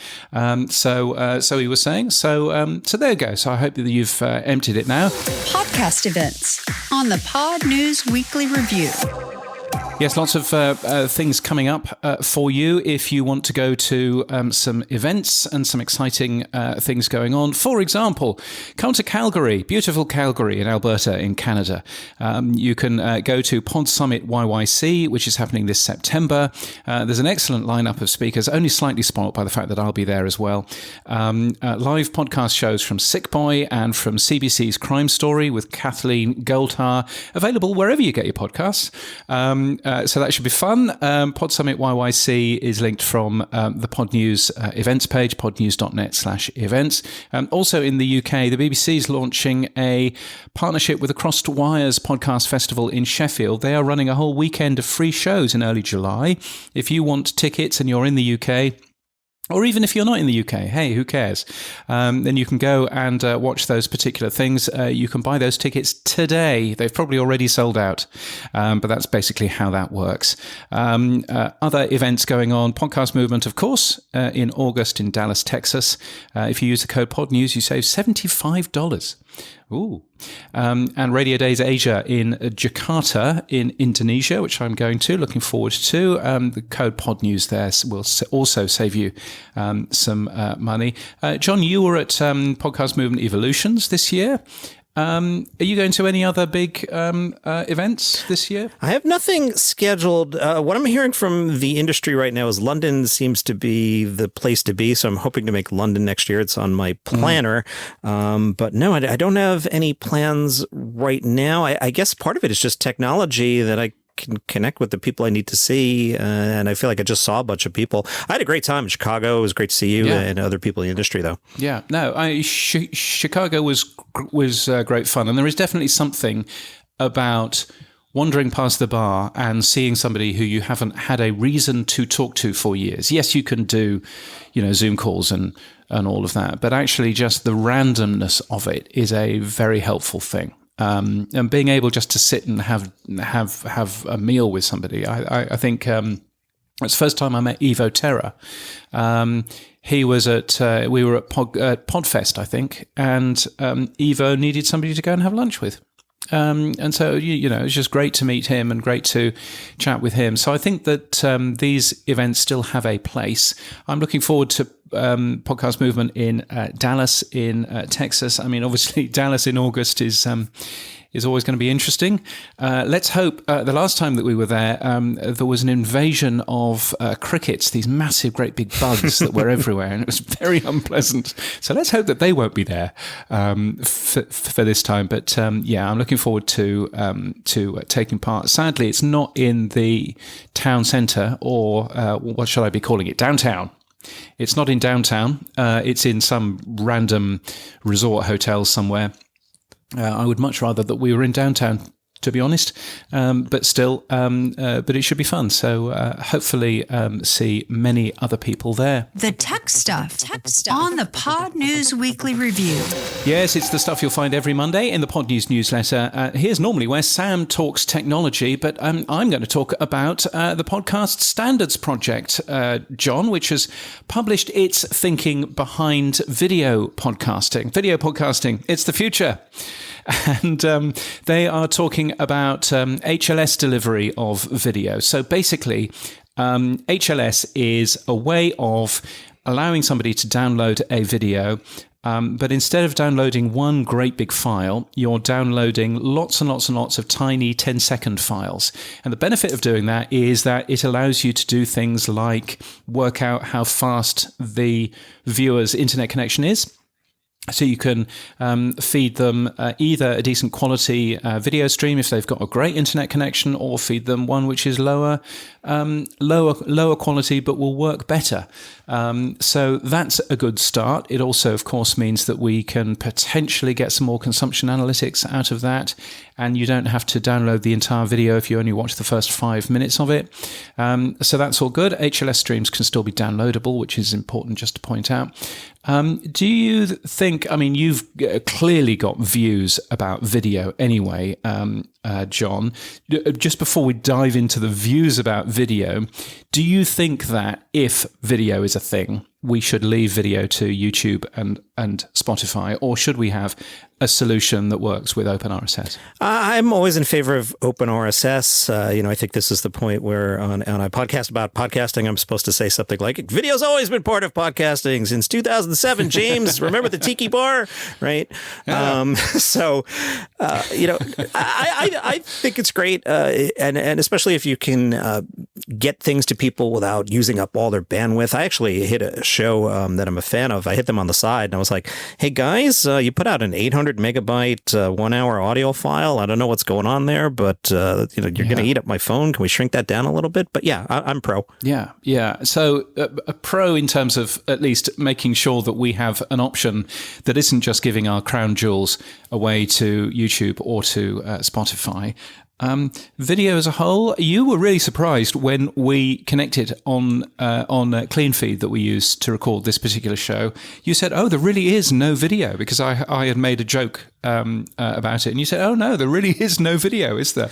So he was saying. So there you go. So I hope that you've emptied it now. Podcast events on the Pod News Weekly Review. Yes, lots of things coming up for you if you want to go to some events and some exciting things going on. For example, come to Calgary, beautiful Calgary in Alberta in Canada. You can go to Pod Summit YYC, which is happening this September. There's an excellent lineup of speakers, only slightly spoilt by the fact that I'll be there as well. Live podcast shows from Sick Boy and from CBC's Crime Story with Kathleen Goldhar, available wherever you get your podcasts. So that should be fun. Pod Summit YYC is linked from the Pod News events page, podnews.net/events. Also in the UK, the BBC is launching a partnership with the Crossed Wires Podcast Festival in Sheffield. They are running a whole weekend of free shows in early July. If you want tickets and you're in the UK, or even if you're not in the UK, hey, who cares? Then you can go and watch those particular things. You can buy those tickets today. They've probably already sold out, but that's basically how that works. Other events going on, Podcast Movement, of course, in August in Dallas, Texas. If you use the code PodNews, you save $75. Ooh. And Radio Days Asia in Jakarta in Indonesia, which I'm going to, looking forward to. The code PodNews there will also save you some money. John, you were at Podcast Movement Evolutions this year. Are you going to any other big events this year? I have nothing scheduled. What I'm hearing from the industry right now is London seems to be the place to be. So I'm hoping to make London next year. It's on my planner. But no, I don't have any plans right now. I guess part of it is just technology that I can connect with the people I need to see. And I feel like I just saw a bunch of people. I had a great time in Chicago. It was great to see you and other people in the industry, though. Yeah, no, Chicago was great fun. And there is definitely something about wandering past the bar and seeing somebody who you haven't had a reason to talk to for years. Yes, you can do, Zoom calls and all of that, but actually just the randomness of it is a very helpful thing. And being able just to sit and have a meal with somebody, I think it's the first time I met Evo Terra. He was we were at Podfest, I think, and Evo needed somebody to go and have lunch with. And so, it was just great to meet him and great to chat with him. So I think that these events still have a place. I'm looking forward to Podcast Movement in Dallas in Texas. I mean, obviously, Dallas in August is always going to be interesting. Let's hope the last time that we were there, there was an invasion of crickets, these massive, great big bugs that were everywhere, and it was very unpleasant. So let's hope that they won't be there for this time. But I'm looking forward to taking part. Sadly, it's not in the town centre, or what shall I be calling it, downtown. It's not in downtown. It's in some random resort hotel somewhere. I would much rather that we were in downtown, to be honest, but still, but it should be fun. So hopefully see many other people there. The tech stuff on the Pod News Weekly Review. Yes, it's the stuff you'll find every Monday in the Pod News newsletter. Here's normally where Sam talks technology, but I'm going to talk about the Podcast Standards Project, John, which has published its thinking behind video podcasting. Video podcasting, it's the future. And they are talking about HLS delivery of video. So basically, HLS is a way of allowing somebody to download a video, but instead of downloading one great big file, you're downloading lots and lots and lots of tiny 10-second files. And the benefit of doing that is that it allows you to do things like work out how fast the viewer's internet connection is. So you can feed them either a decent quality video stream if they've got a great internet connection, or feed them one which is lower quality but will work better. So that's a good start. It also, of course, means that we can potentially get some more consumption analytics out of that, and you don't have to download the entire video if you only watch the first 5 minutes of it. So that's all good. HLS streams can still be downloadable, which is important just to point out. Do you think, I mean, you've clearly got views about video anyway, John. Just before we dive into the views about video, do you think that if video is a thing, we should leave video to YouTube and Spotify, or should we have a solution that works with OpenRSS? I'm always in favor of OpenRSS. I think this is the point where on a podcast about podcasting, I'm supposed to say something like, video's always been part of podcasting since 2007, James. Remember the Tiki Bar? Right? Yeah. I think it's great. And especially if you can get things to people without using up all their bandwidth. I actually hit a show that I'm a fan of. I hit them on the side and I was like, hey guys, you put out an 800 megabyte 1 hour audio file. I don't know what's going on there, but you're going to eat up my phone. Can we shrink that down a little bit? But yeah, I'm pro. Yeah. So a pro in terms of at least making sure that we have an option that isn't just giving our crown jewels away to YouTube or to Spotify. Video as a whole, you were really surprised when we connected on Clean Feed that we used to record this particular show. You said, "Oh, there really is no video," because I had made a joke about it, and you said, "Oh no, there really is no video, is there?"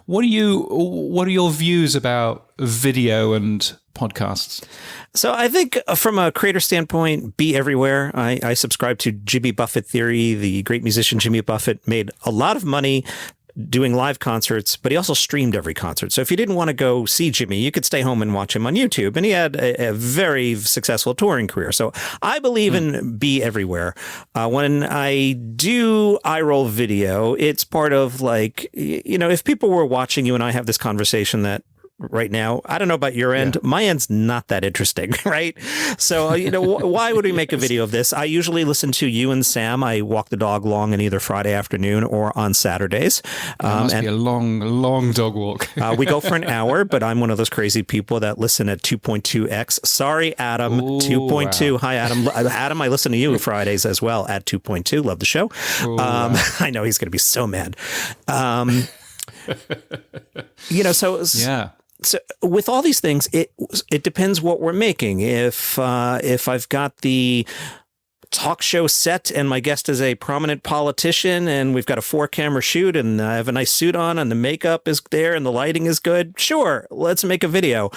What are your views about video and podcasts? So I think from a creator standpoint, be everywhere. I subscribe to Jimmy Buffett theory. The great musician Jimmy Buffett made a lot of money doing live concerts, but he also streamed every concert. So if you didn't want to go see Jimmy, you could stay home and watch him on YouTube. And he had a very successful touring career. So I believe in be everywhere. When I do iRoll video, it's part of like, if people were watching you and I have this conversation that right now, I don't know about your end. My end's not that interesting, right? So, why would we make a video of this? I usually listen to you and Sam. I walk the dog long on either Friday afternoon or on Saturdays. It must be a long dog walk. We go for an hour, but I'm one of those crazy people that listen at 2.2x. Sorry, Adam, 2.2. Wow. Hi, Adam. Adam, I listen to you Fridays as well at 2.2. Love the show. Wow. I know he's going to be so mad. So with all these things, it depends what we're making. If I've got the talk show set and my guest is a prominent politician and we've got a 4-camera shoot and I have a nice suit on and the makeup is there and the lighting is good, sure, let's make a video.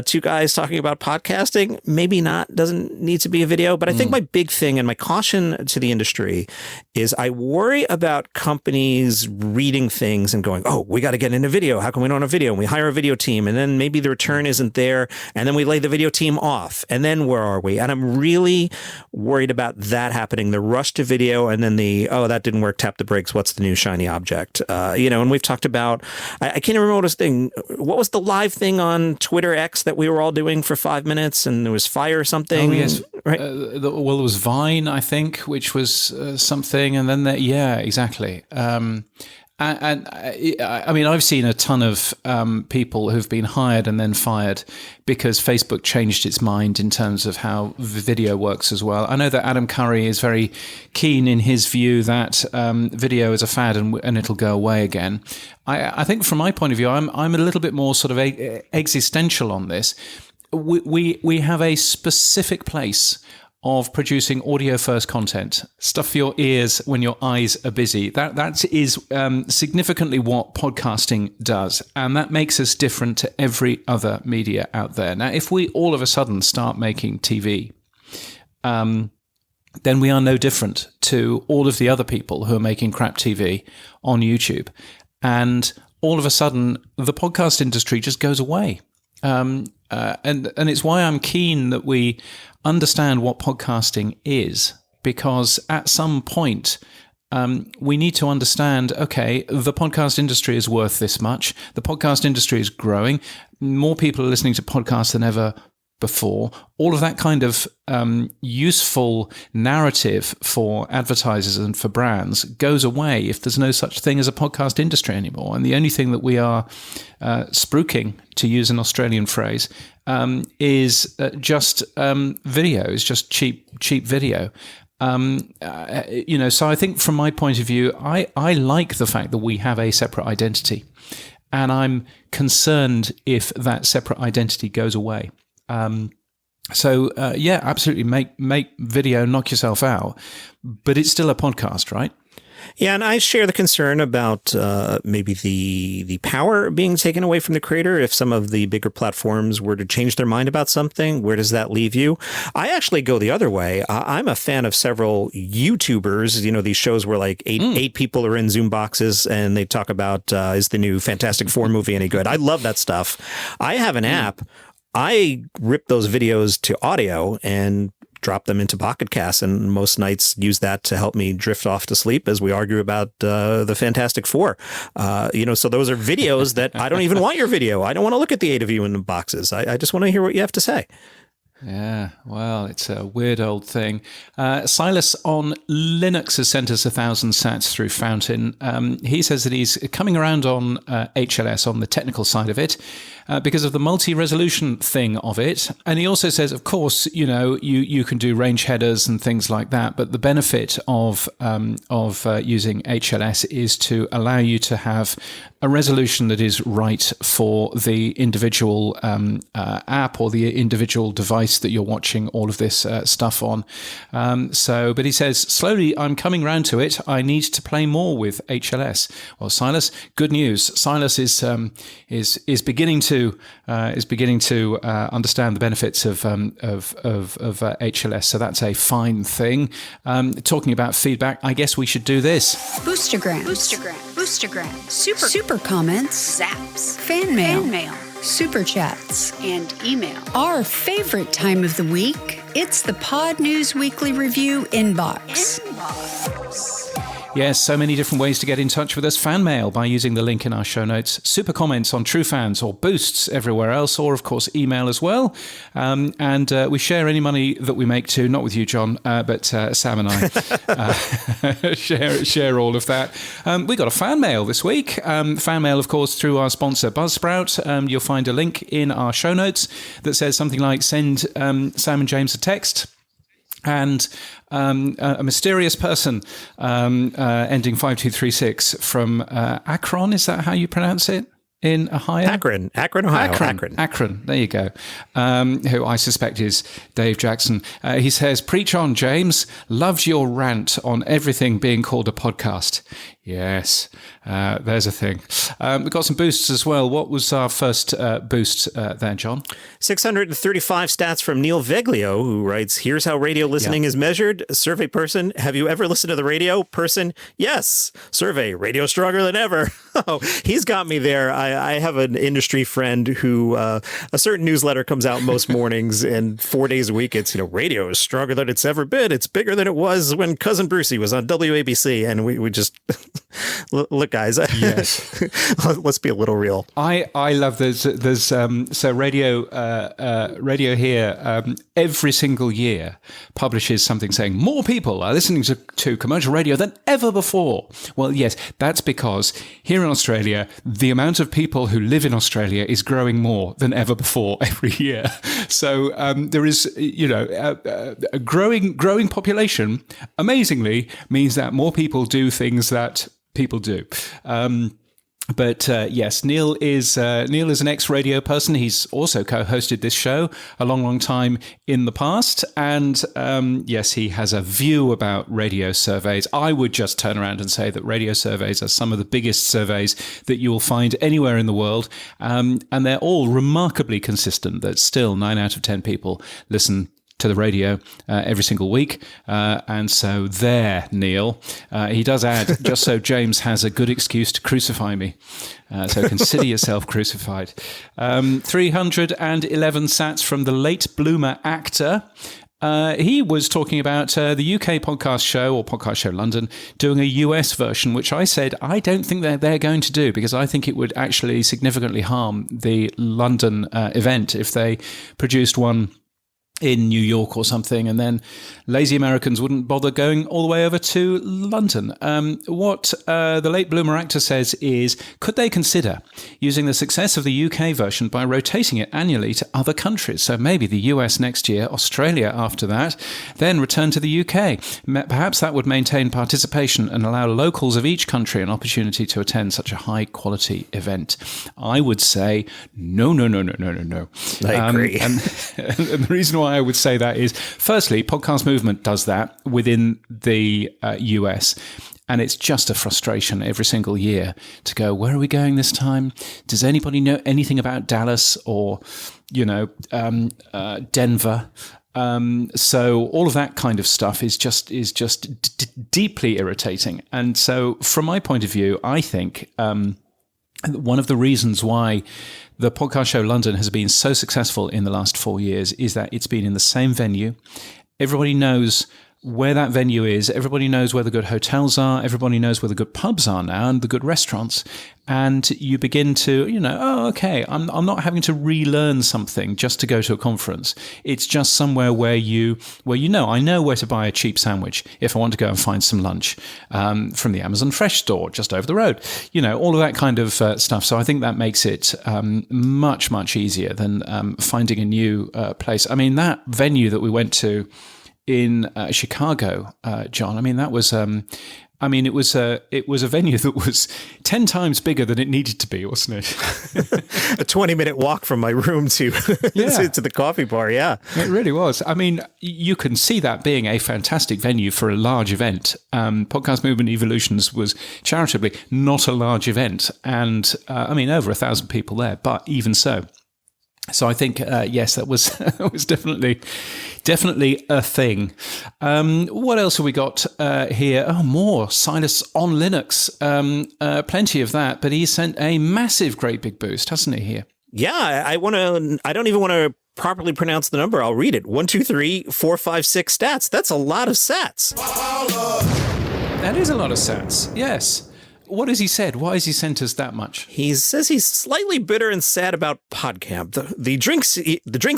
2 guys talking about podcasting, maybe not, doesn't need to be a video. But I think my big thing and my caution to the industry is I worry about companies reading things and going, oh, we got to get into video. How come we don't have video? And we hire a video team and then maybe the return isn't there. And then we lay the video team off. And then where are we? And I'm really worried about that happening, the rush to video, and then that didn't work, tap the brakes, what's the new shiny object? And we've talked about, I can't remember what was the live thing on Twitter X that we were all doing for 5 minutes and there was fire or something? Oh, yes. Right? There was Vine, I think, which was something, and then exactly. And I mean, I've seen a ton of people who've been hired and then fired because Facebook changed its mind in terms of how video works as well. I know that Adam Curry is very keen in his view that video is a fad and it'll go away again. I think from my point of view, I'm a little bit more sort of existential on this. We have a specific place of producing audio-first content, stuff for your ears when your eyes are busy. That is significantly what podcasting does, and that makes us different to every other media out there. Now, if we all of a sudden start making TV, then we are no different to all of the other people who are making crap TV on YouTube. And all of a sudden, the podcast industry just goes away. And it's why I'm keen that we understand what podcasting is, because at some point we need to understand, okay, the podcast industry is worth this much. The podcast industry is growing. More people are listening to podcasts than ever before. All of that kind of useful narrative for advertisers and for brands goes away if there's no such thing as a podcast industry anymore. And the only thing that we are spruiking, to use an Australian phrase, is just video, is just cheap video. So I think from my point of view, I like the fact that we have a separate identity, and I'm concerned if that separate identity goes away. Absolutely, make video, knock yourself out, but it's still a podcast, right? Yeah, and I share the concern about maybe the power being taken away from the creator. If some of the bigger platforms were to change their mind about something, where does that leave you? I actually go the other way. I'm a fan of several YouTubers. These shows where like eight people are in Zoom boxes and they talk about is the new Fantastic Four movie any good? I love that stuff. I have an app. I rip those videos to audio and drop them into Pocket Casts, and most nights use that to help me drift off to sleep as we argue about the Fantastic Four. So those are videos that I don't even want your video. I don't want to look at the 8 of you in the boxes. I just want to hear what you have to say. Yeah, well, it's a weird old thing. Silas on Linux has sent us 1,000 sats through Fountain. He says that he's coming around on HLS, on the technical side of it, because of the multi-resolution thing of it. And he also says, of course, you can do range headers and things like that, but the benefit of using HLS is to allow you to have a resolution that is right for the individual app or the individual device that you're watching all of this stuff on. But he says, slowly I'm coming round to it. I need to play more with HLS. Well, Silas, good news. Silas is beginning to understand the benefits of HLS. So that's a fine thing. Talking about feedback, I guess we should do this. Boostergram. Postagram, super comments, zaps, fan mail, super chats, and email. Our favorite time of the week, it's the Pod News Weekly Review inbox. Yes, so many different ways to get in touch with us. Fan mail by using the link in our show notes, super comments on True Fans or boosts everywhere else, or of course email as well. And we share any money that we make too, not with you, John, but Sam and I share all of that. We got a fan mail this week. Fan mail, of course, through our sponsor Buzzsprout. You'll find a link in our show notes that says something like send Sam and James a text. And a mysterious person ending 5236 from Akron, is that how you pronounce it? In Ohio? Akron, Ohio. Akron, there you go. Who I suspect is Dave Jackson. He says, preach on, James. Loved your rant on everything being called a podcast. Yes, there's a thing. We've got some boosts as well. What was our first boost there, John? 635 stats from Neil Veglio, who writes, here's how radio listening is measured. Survey person, have you ever listened to the radio? Person, yes. Survey, radio stronger than ever. Oh, he's got me there. I have an industry friend who a certain newsletter comes out most mornings, and 4 days a week it's, radio is stronger than it's ever been. It's bigger than it was when Cousin Brucey was on WABC. And we just... Look, guys. Yes. Let's be a little real. I love there's so radio here every single year publishes something saying more people are listening to commercial radio than ever before. Well, yes, that's because here in Australia, the amount of people who live in Australia is growing more than ever before every year. So there is, a growing population. Amazingly, means that more people do things that people do. But yes, Neil is an ex-radio person. He's also co-hosted this show a long time in the past. And yes, he has a view about radio surveys. I would just turn around and say that radio surveys are some of the biggest surveys that you will find anywhere in the world. And they're all remarkably consistent, that still 9 out of 10 people listen to the radio every single week. And so there, Neil, he does add, just so James has a good excuse to crucify me. So consider yourself crucified. 311 sats from the late bloomer actor. He was talking about the UK podcast show, or Podcast Show London, doing a US version, which I said I don't think they're going to do, because I think it would actually significantly harm the London event if they produced one in New York or something, and then lazy Americans wouldn't bother going all the way over to London. What the late bloomer actor says is, could they consider using the success of the UK version by rotating it annually to other countries? So maybe the US next year, Australia after that, then return to the UK. Perhaps that would maintain participation and allow locals of each country an opportunity to attend such a high-quality event. I would say, no. I agree. And the reason why I would say that is, firstly, Podcast Movement does that within the US, and it's just a frustration every single year to go, where are we going this time? Does anybody know anything about Dallas or, Denver? So all of that kind of stuff is just deeply irritating. And so from my point of view, I think one of the reasons why the Podcast Show London has been so successful in the last 4 years is that it's been in the same venue. Everybody knows where that venue is. Everybody knows where the good hotels are. Everybody knows where the good pubs are now and the good restaurants. And you begin to, okay, I'm not having to relearn something just to go to a conference. It's just somewhere where I know where to buy a cheap sandwich if I want to go and find some lunch from the Amazon Fresh store just over the road. All of that kind of stuff. So I think that makes it much, much easier than finding a new place. I mean, that venue that we went to in Chicago, John, that was... it was a venue that was 10 times bigger than it needed to be, wasn't it? A 20-minute walk from my room to the coffee bar, yeah. It really was. You can see that being a fantastic venue for a large event. Podcast Movement Evolutions was charitably not a large event. And, over 1,000 people there, but even so. So I think, yes, that was that was definitely a thing. What else have we got here? Oh, more Silas on Linux. Plenty of that, but he sent a massive, great big boost, hasn't he? Here. Yeah, I don't even want to properly pronounce the number. I'll read it. 1, 2, 3, 4, 5, 6 stats. That's a lot of sats. That is a lot of sats. Yes. What has he said? Why has he sent us that much? He says he's slightly bitter and sad about PodCamp. The drinks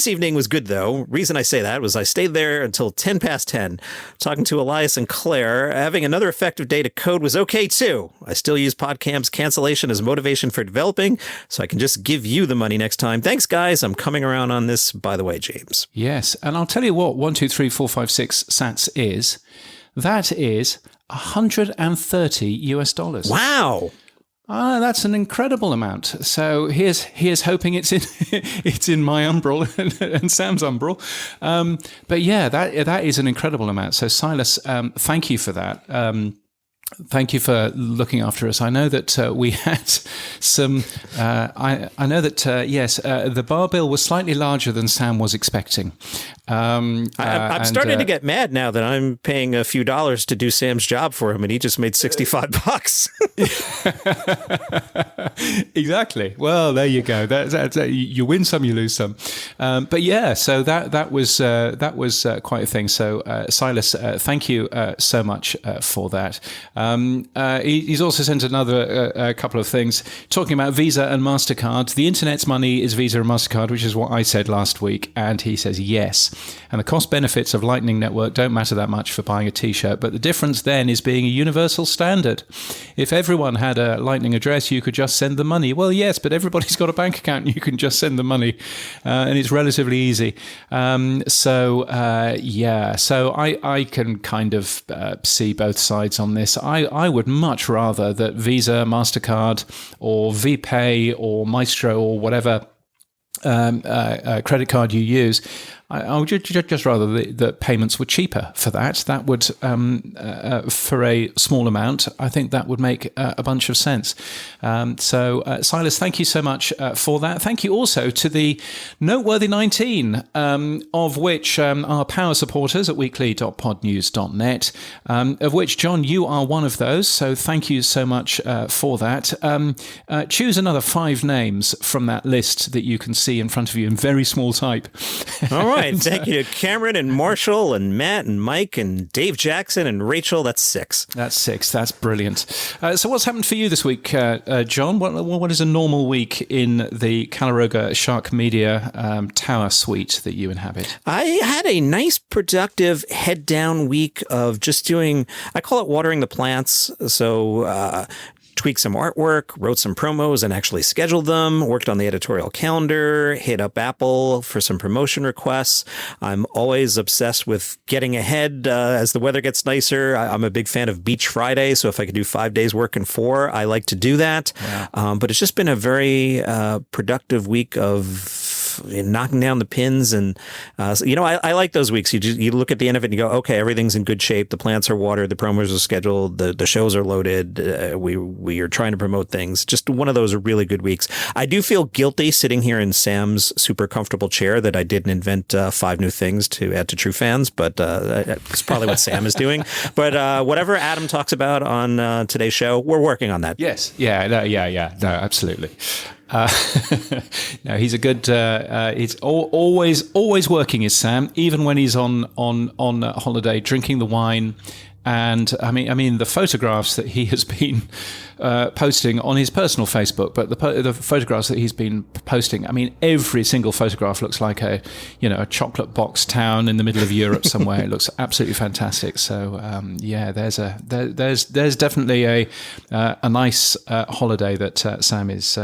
evening was good, though. Reason I say that was I stayed there until 10 past 10, talking to Elias and Claire. Having another effective day to code was okay, too. I still use PodCamp's cancellation as motivation for developing, so I can just give you the money next time. Thanks, guys. I'm coming around on this, by the way, James. Yes, and I'll tell you what 1, 2, 3, 4, 5, 6 sats is. That is $130. Wow. That's an incredible amount. So here's hoping it's in it's in my umbral and Sam's umbral. But yeah, that is an incredible amount. So Silas, thank you for that. Thank you for looking after us. I know that we had some. I know that yes, the bar bill was slightly larger than Sam was expecting. I'm starting to get mad now that I'm paying a few dollars to do Sam's job for him, and he just made $65. Exactly. Well, there you go. That's you win some, you lose some. But yeah, so that was quite a thing. So Silas, thank you so much for that. He's also sent another couple of things talking about Visa and MasterCard. The internet's money is Visa and MasterCard, which is what I said last week. And he says yes. And the cost benefits of Lightning Network don't matter that much for buying a T-shirt. But the difference then is being a universal standard. If everyone had a Lightning address, you could just send the money. Well, yes, but everybody's got a bank account and you can just send the money. And it's relatively easy. So I can kind of see both sides on this. I would much rather that Visa, MasterCard, or VPay, or Maestro, or whatever credit card you use, I would just rather that payments were cheaper for that. That would, for a small amount, I think that would make a bunch of sense. So, Silas, thank you so much for that. Thank you also to the Noteworthy 19, of which are power supporters at weekly.podnews.net, of which, John, you are one of those. So thank you so much for that. Choose another 5 names from that list that you can see in front of you in very small type. All right. Thank you to Cameron and Marshall and Matt and Mike and Dave Jackson and Rachel. That's 6. That's 6. That's brilliant. So what's happened for you this week, John? What is a normal week in the Caloroga Shark Media tower suite that you inhabit? I had a nice, productive head down week of just doing, I call it watering the plants. So tweaked some artwork, wrote some promos and actually scheduled them, worked on the editorial calendar, hit up Apple for some promotion requests. I'm always obsessed with getting ahead as the weather gets nicer. I'm a big fan of Beach Friday, so if I could do 5 days work in 4, I like to do that. Yeah. But it's just been a very productive week of knocking down the pins. And, I like those weeks. You look at the end of it and you go, okay, everything's in good shape. The plants are watered. The promos are scheduled. The shows are loaded. We are trying to promote things. Just one of those really good weeks. I do feel guilty sitting here in Sam's super comfortable chair that I didn't invent 5 new things to add to True Fans, but it's probably what Sam is doing. But whatever Adam talks about on today's show, we're working on that. Yes. Yeah. No, absolutely. No, he's a good. He's always working, is Sam, even when he's on holiday, drinking the wine. And I mean, the photographs that he has been posting on his personal Facebook, but the photographs that he's been posting, I mean, every single photograph looks like a chocolate box town in the middle of Europe somewhere. It looks absolutely fantastic. So there's definitely a nice holiday that Sam is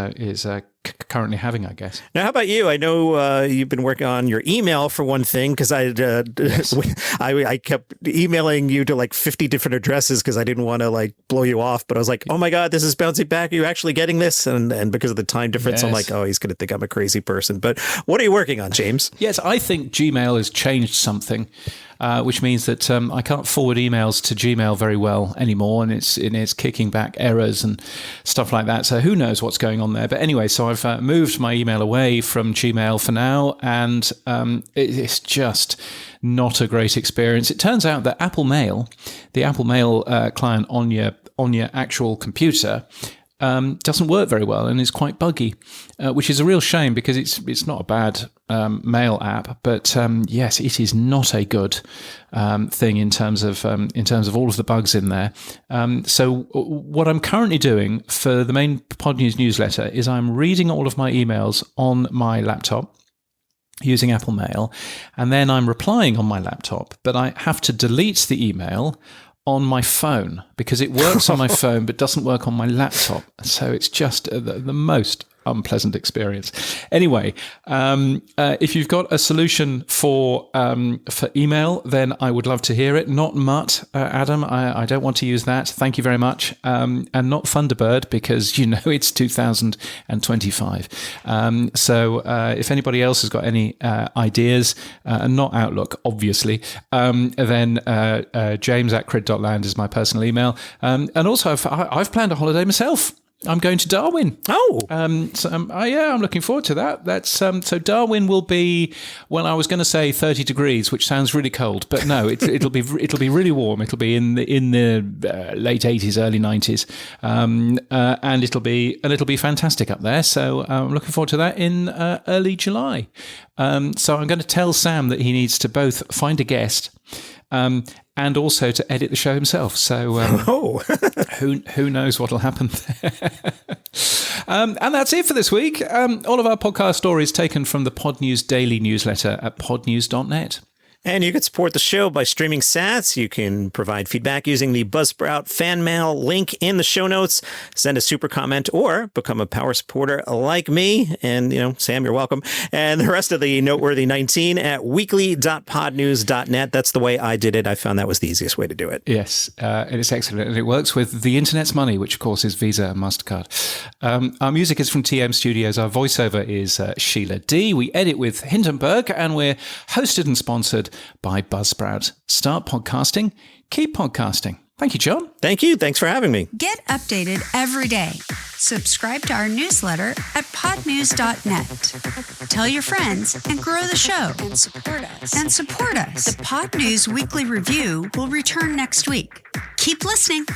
currently having, I guess. Now, how about you? I know you've been working on your email for one thing, because I kept emailing you to like 50 different addresses because I didn't want to like blow you off. But I was like, oh my God, this is bouncing back. Are you actually getting this? And because of the time difference, yes. I'm like, oh, he's going to think I'm a crazy person. But what are you working on, James? Yes, I think Gmail has changed something. which means that I can't forward emails to Gmail very well anymore, and it's kicking back errors and stuff like that. So who knows what's going on there? But anyway, so I've moved my email away from Gmail for now, and it's just not a great experience. It turns out that the Apple Mail client on your actual computer doesn't work very well and is quite buggy, which is a real shame because it's not a bad mail app, but yes, it is not a good thing in terms of all of the bugs in there. So what I'm currently doing for the main Pod News newsletter is I'm reading all of my emails on my laptop using Apple Mail, and then I'm replying on my laptop, but I have to delete the email on my phone because it works on my phone but doesn't work on my laptop. So it's just the most unpleasant experience. Anyway, if you've got a solution for email, then I would love to hear it. Not Mutt, Adam. I don't want to use that. Thank you very much. And not Thunderbird because, it's 2025. So if anybody else has got any ideas, and not Outlook, obviously, then james@crid.land is my personal email. And also, I've planned a holiday myself. I'm going to Darwin. I'm looking forward to that. That's so Darwin will be, well, I was going to say 30 degrees, which sounds really cold, but no, it'll be really warm. It'll be in the late 80s, early 90s, and it'll be fantastic up there. So I'm looking forward to that in early July. So I'm going to tell Sam that he needs to both find a guest. And also to edit the show himself. So who knows what will happen there. And that's it for this week. All of our podcast stories taken from the Pod News Daily newsletter at podnews.net. And you can support the show by streaming Sats. You can provide feedback using the Buzzsprout fan mail link in the show notes. Send a super comment or become a power supporter like me. And, Sam, you're welcome. And the rest of the Noteworthy 19 at weekly.podnews.net. That's the way I did it. I found that was the easiest way to do it. Yes, it is excellent. And it works with the internet's money, which, of course, is Visa and MasterCard. Our music is from TM Studios. Our voiceover is Sheila D. We edit with Hindenburg, and we're hosted and sponsored by Buzzsprout. Start podcasting, keep podcasting. Thank you, John. Thank you. Thanks for having me. Get updated every day. Subscribe to our newsletter at podnews.net. Tell your friends and grow the show. And support us. The Pod News Weekly Review will return next week. Keep listening.